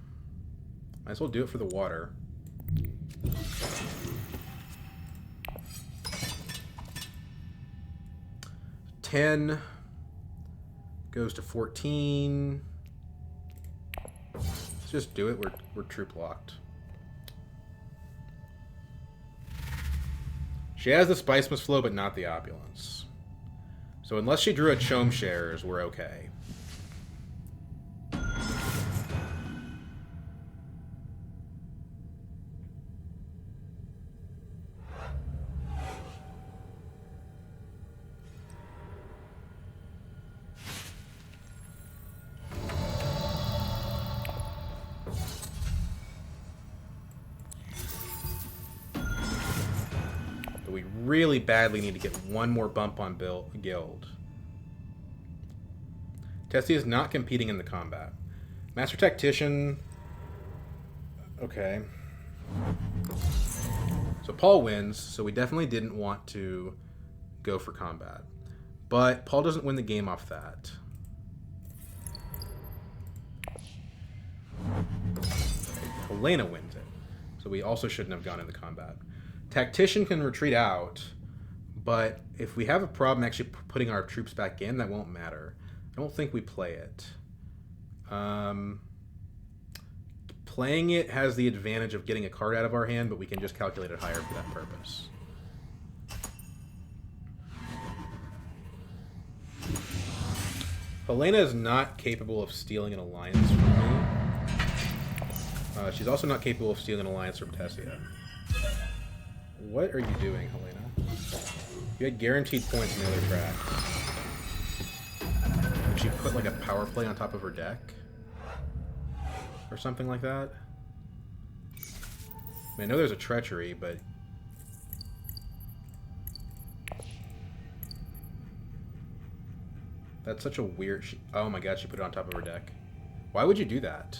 Might as well do it for the water. $10 goes to 14. Let's just do it. We're troop locked. She has the spice must flow, but not the opulence. So unless she drew a Chome Shares, we're okay. We really badly need to get one more bump on Guild. Tessie is not competing in the combat. Master Tactician... Okay. So Paul wins, so we definitely didn't want to go for combat. But Paul doesn't win the game off that. Helena wins it. So we also shouldn't have gone into combat. Tactician can retreat out, but if we have a problem actually putting our troops back in, that won't matter. I don't think we play it. Playing it has the advantage of getting a card out of our hand, but we can just calculate it higher for that purpose. Helena is not capable of stealing an alliance from me. She's also not capable of stealing an alliance from Tessia. What are you doing, Helena? You had guaranteed points in the other track. Did she put like a power play on top of her deck? Or something like that? I know there's a treachery, but... That's such a weird... Oh my god, she put it on top of her deck. Why would you do that?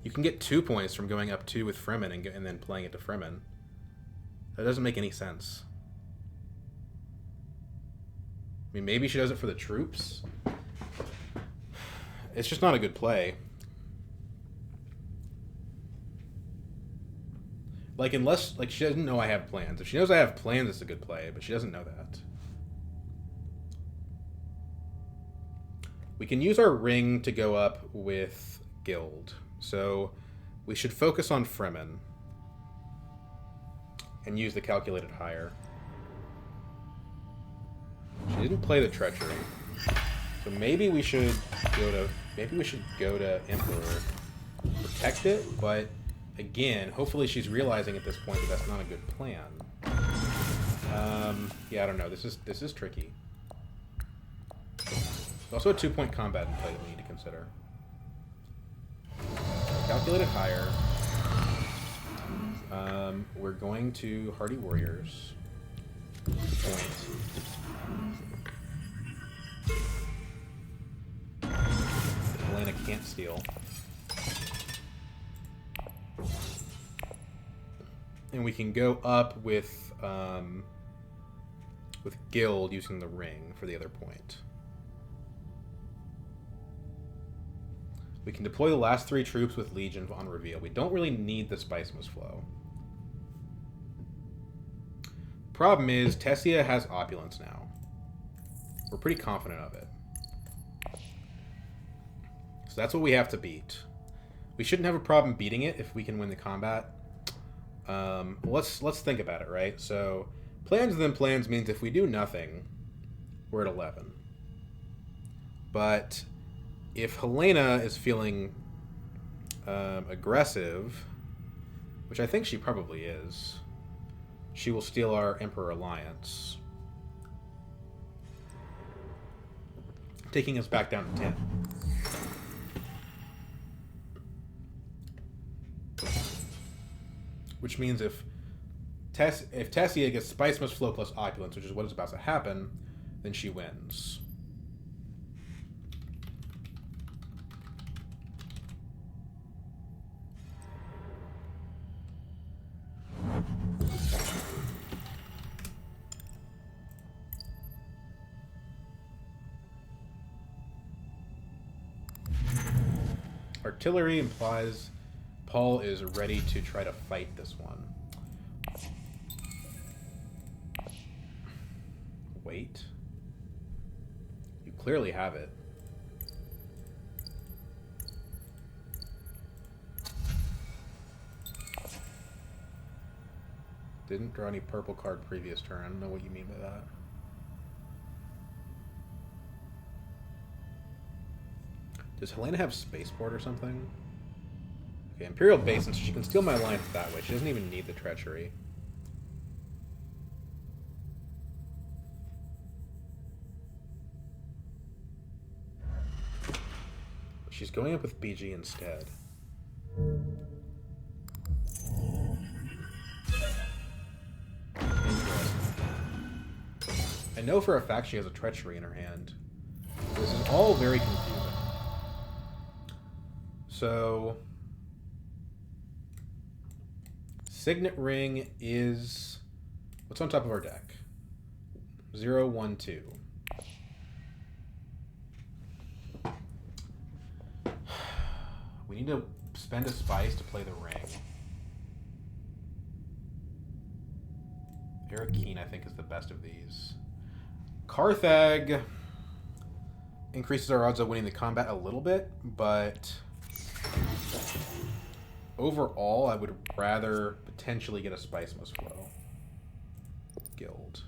You can get 2 points from going up 2 with Fremen and then playing it to Fremen. That doesn't make any sense. I mean, maybe she does it for the troops. It's just not a good play. Like, unless... Like, she doesn't know I have plans. If she knows I have plans, it's a good play, but she doesn't know that. We can use our ring to go up with Guild. So we should focus on Fremen and use the calculated higher. She didn't play the treachery, so maybe we should go to Emperor, protect it. But again, hopefully she's realizing at this point that that's not a good plan. Yeah, I don't know. This is tricky. There's also a 2-point combat in play that we need to consider. Calculated higher. We're going to Hardy Warriors. Point. Helena can't steal. And we can go up with Guild using the ring for the other point. We can deploy the last 3 troops with Legion on reveal. We don't really need the Spice Must Flow. Problem is, Tessia has Opulence now. We're pretty confident of it. So that's what we have to beat. We shouldn't have a problem beating it if we can win the combat. Let's think about it, right? So, plans and then plans means if we do nothing, we're at 11. But... if Helena is feeling aggressive, which I think she probably is, she will steal our Emperor Alliance, taking us back down to 10. Which means if Tessia gets Spice Must Flow plus Opulence, which is what is about to happen, then she wins. Artillery implies Paul is ready to try to fight this one. Wait. You clearly have it. Didn't draw any purple card previous turn. I don't know what you mean by that. Does Helena have spaceport or something? Okay, Imperial Basin, so she can steal my alliance that way. She doesn't even need the treachery. She's going up with BG instead. I know for a fact she has a treachery in her hand. This is all very confusing. So, Signet Ring is... What's on top of our deck? 0, 1, 2. We need to spend a spice to play the ring. Arakeen, I think, is the best of these. Carthag increases our odds of winning the combat a little bit, but overall, I would rather potentially get a Spice Must Flow guild.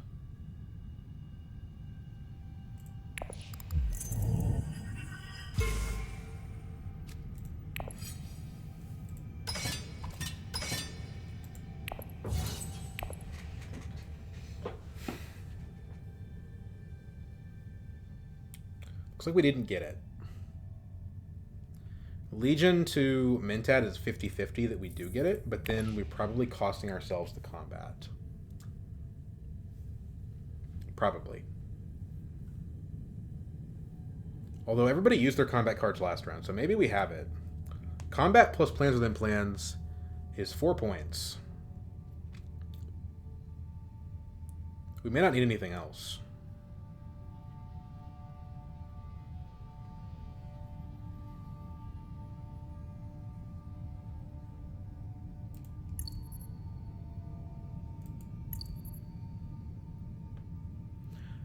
Looks like we didn't get it. Legion to Mentat is 50-50 that we do get it, but then we're probably costing ourselves the combat. Probably. Although everybody used their combat cards last round, so maybe we have it. Combat plus plans within plans is 4 points. We may not need anything else.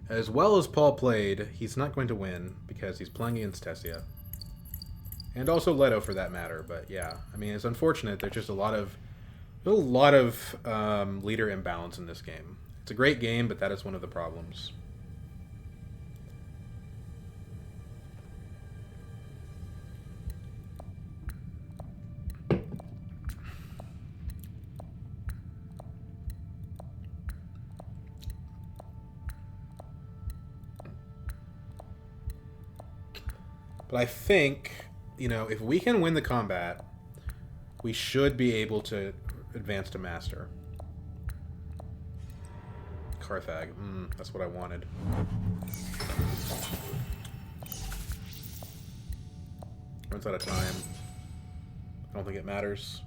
As well as Paul played, he's not going to win because he's playing against Tessia. And also Leto for that matter, but yeah. I mean, it's unfortunate. There's just a lot of leader imbalance in this game. It's a great game, but that is one of the problems. But I think, you know, if we can win the combat, we should be able to advance to Master. Carthag. That's what I wanted. Runs out of time. I don't think it matters.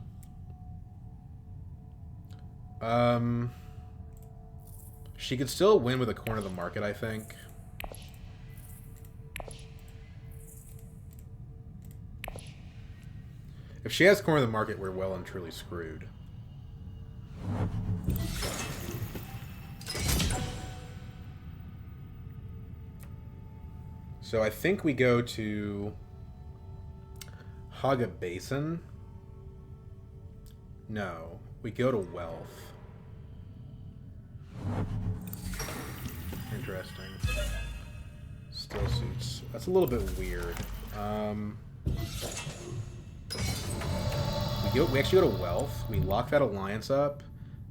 She could still win with a corner of the market, I think. If she has corner of the market, we're well and truly screwed. So I think we go to Haga Basin. No, we go to Wealth. Interesting. Still suits. That's a little bit weird. We actually go to Wealth. We lock that alliance up,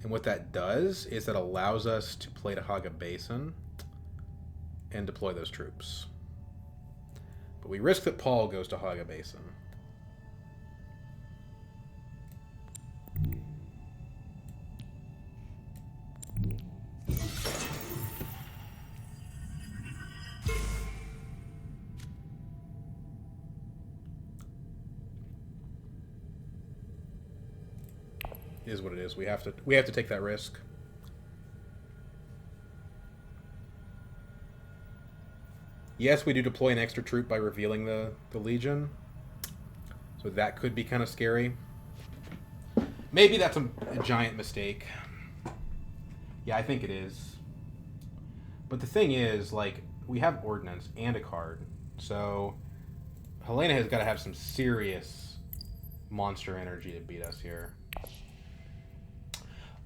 and what that does is that allows us to play to Haga Basin and deploy those troops. But we risk that Paul goes to Haga Basin. Is what it is. We have to take that risk. Yes, we do deploy an extra troop by revealing the Legion. So that could be kind of scary. Maybe that's a giant mistake. Yeah, I think it is. But the thing is, like, we have Ordnance and a card. So Helena has got to have some serious monster energy to beat us here.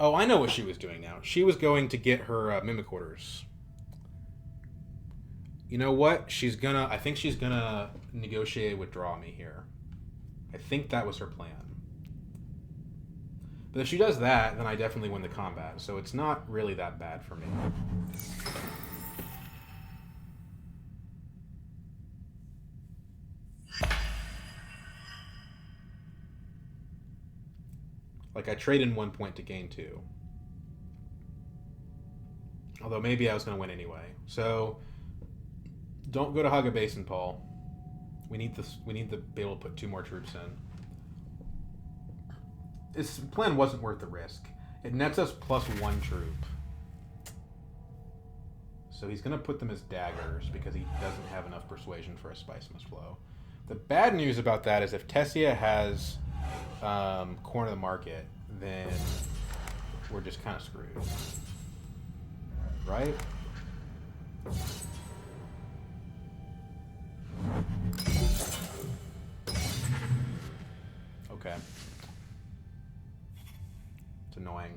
Oh, I know what she was doing now. She was going to get her mimic orders. You know what? I think she's gonna negotiate withdraw me here. I think that was her plan. But if she does that, then I definitely win the combat. So it's not really that bad for me. Like, I trade in 1 point to gain 2. Although maybe I was going to win anyway. So, don't go to Haga Basin, Paul. We need to be able to put 2 more troops in. This plan wasn't worth the risk. It nets us +1 troop. So he's going to put them as daggers because he doesn't have enough persuasion for a spice must flow. The bad news about that is if Tessia has corner of the market, then we're just kind of screwed. Right? Okay. It's annoying.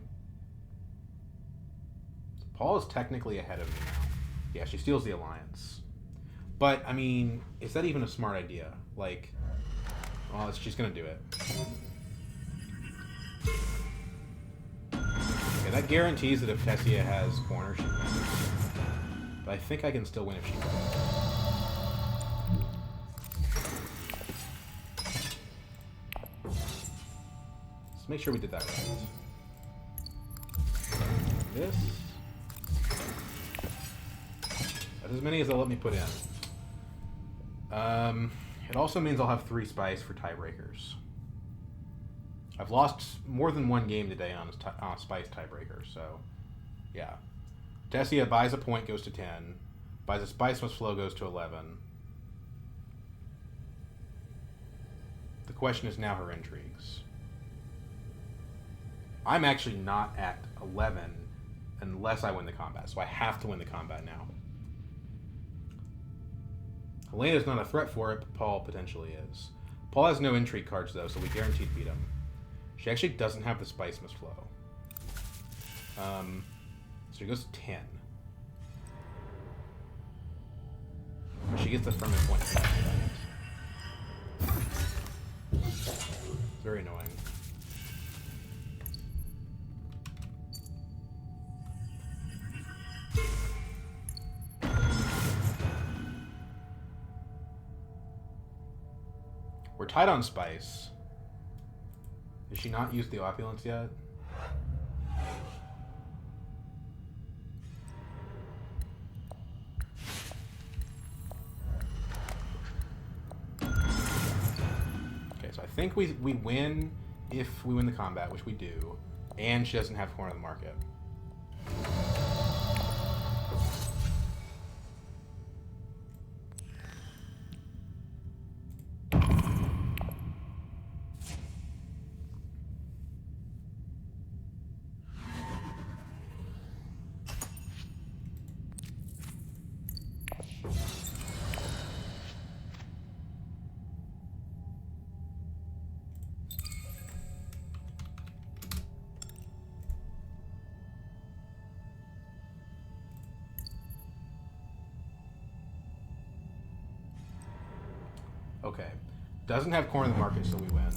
Paul is technically ahead of me now. Yeah, she steals the alliance. But, I mean, is that even a smart idea? Like, well, she's gonna do it. Okay, that guarantees that if Tessia has corner, she wins. But I think I can still win if she does. Let's make sure we did that right. This. That's as many as they'll let me put in. It also means I'll have 3 spice for tiebreakers. I've lost more than 1 game today on a spice tiebreaker, so yeah. Tessia buys a point, goes to 10. Buys a spice must flow, goes to 11. The question is now her intrigues. I'm actually not at 11 unless I win the combat, so I have to win the combat now. Helena's not a threat for it, but Paul potentially is. Paul has no intrigue cards, though, so we guaranteed beat him. She actually doesn't have the spice must flow. So he goes to 10. She gets the ferment point for that. Very annoying. We're tied on spice. Has she not used the opulence yet? Okay, so I think we win if we win the combat, which we do, and she doesn't have corner of the market. Okay. Doesn't have corner of the market, so we win.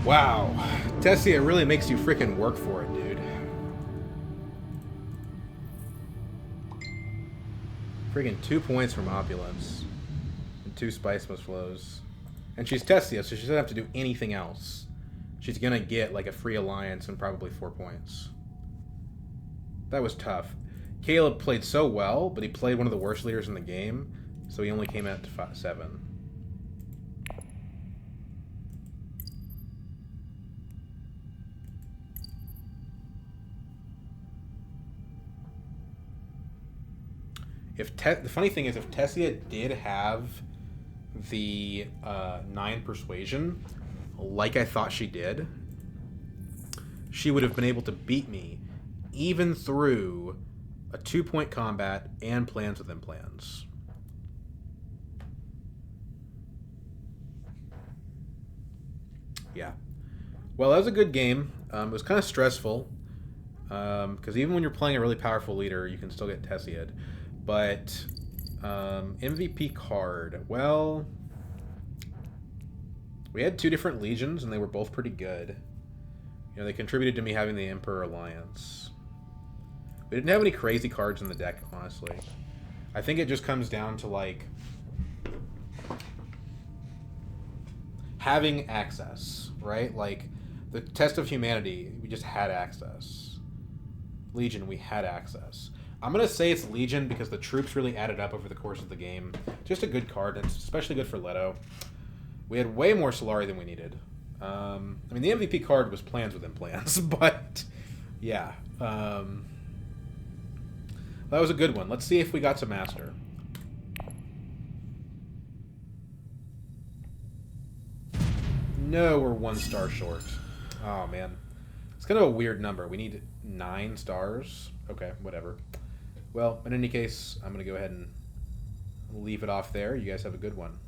Wow. Tessia really makes you freaking work for it, dude. Freaking 2 points from opulence. And 2 spice must flows. And she's Tessia, so she doesn't have to do anything else. She's gonna get like a free alliance and probably 4 points. That was tough. Caleb played so well, but he played one of the worst leaders in the game, so he only came out to 7. The funny thing is, if Tessia did have the 9 persuasion, like I thought she did, she would have been able to beat me even through a 2-point combat and plans within plans. Yeah. Well, that was a good game. It was kind of stressful because even when you're playing a really powerful leader, you can still get Tessiad. But MVP card. Well, we had 2 different legions, and they were both pretty good. You know, they contributed to me having the Emperor Alliance. We didn't have any crazy cards in the deck, honestly. I think it just comes down to, like, having access, right? Like, the Test of Humanity, we just had access. Legion, we had access. I'm going to say it's Legion because the troops really added up over the course of the game. Just a good card, and it's especially good for Leto. We had way more Solari than we needed. I mean, the MVP card was plans within plans, but yeah. That was a good one. Let's see if we got to Master. No, we're 1 star short. Oh, man. It's kind of a weird number. We need 9 stars. Okay, whatever. Well, in any case, I'm going to go ahead and leave it off there. You guys have a good one.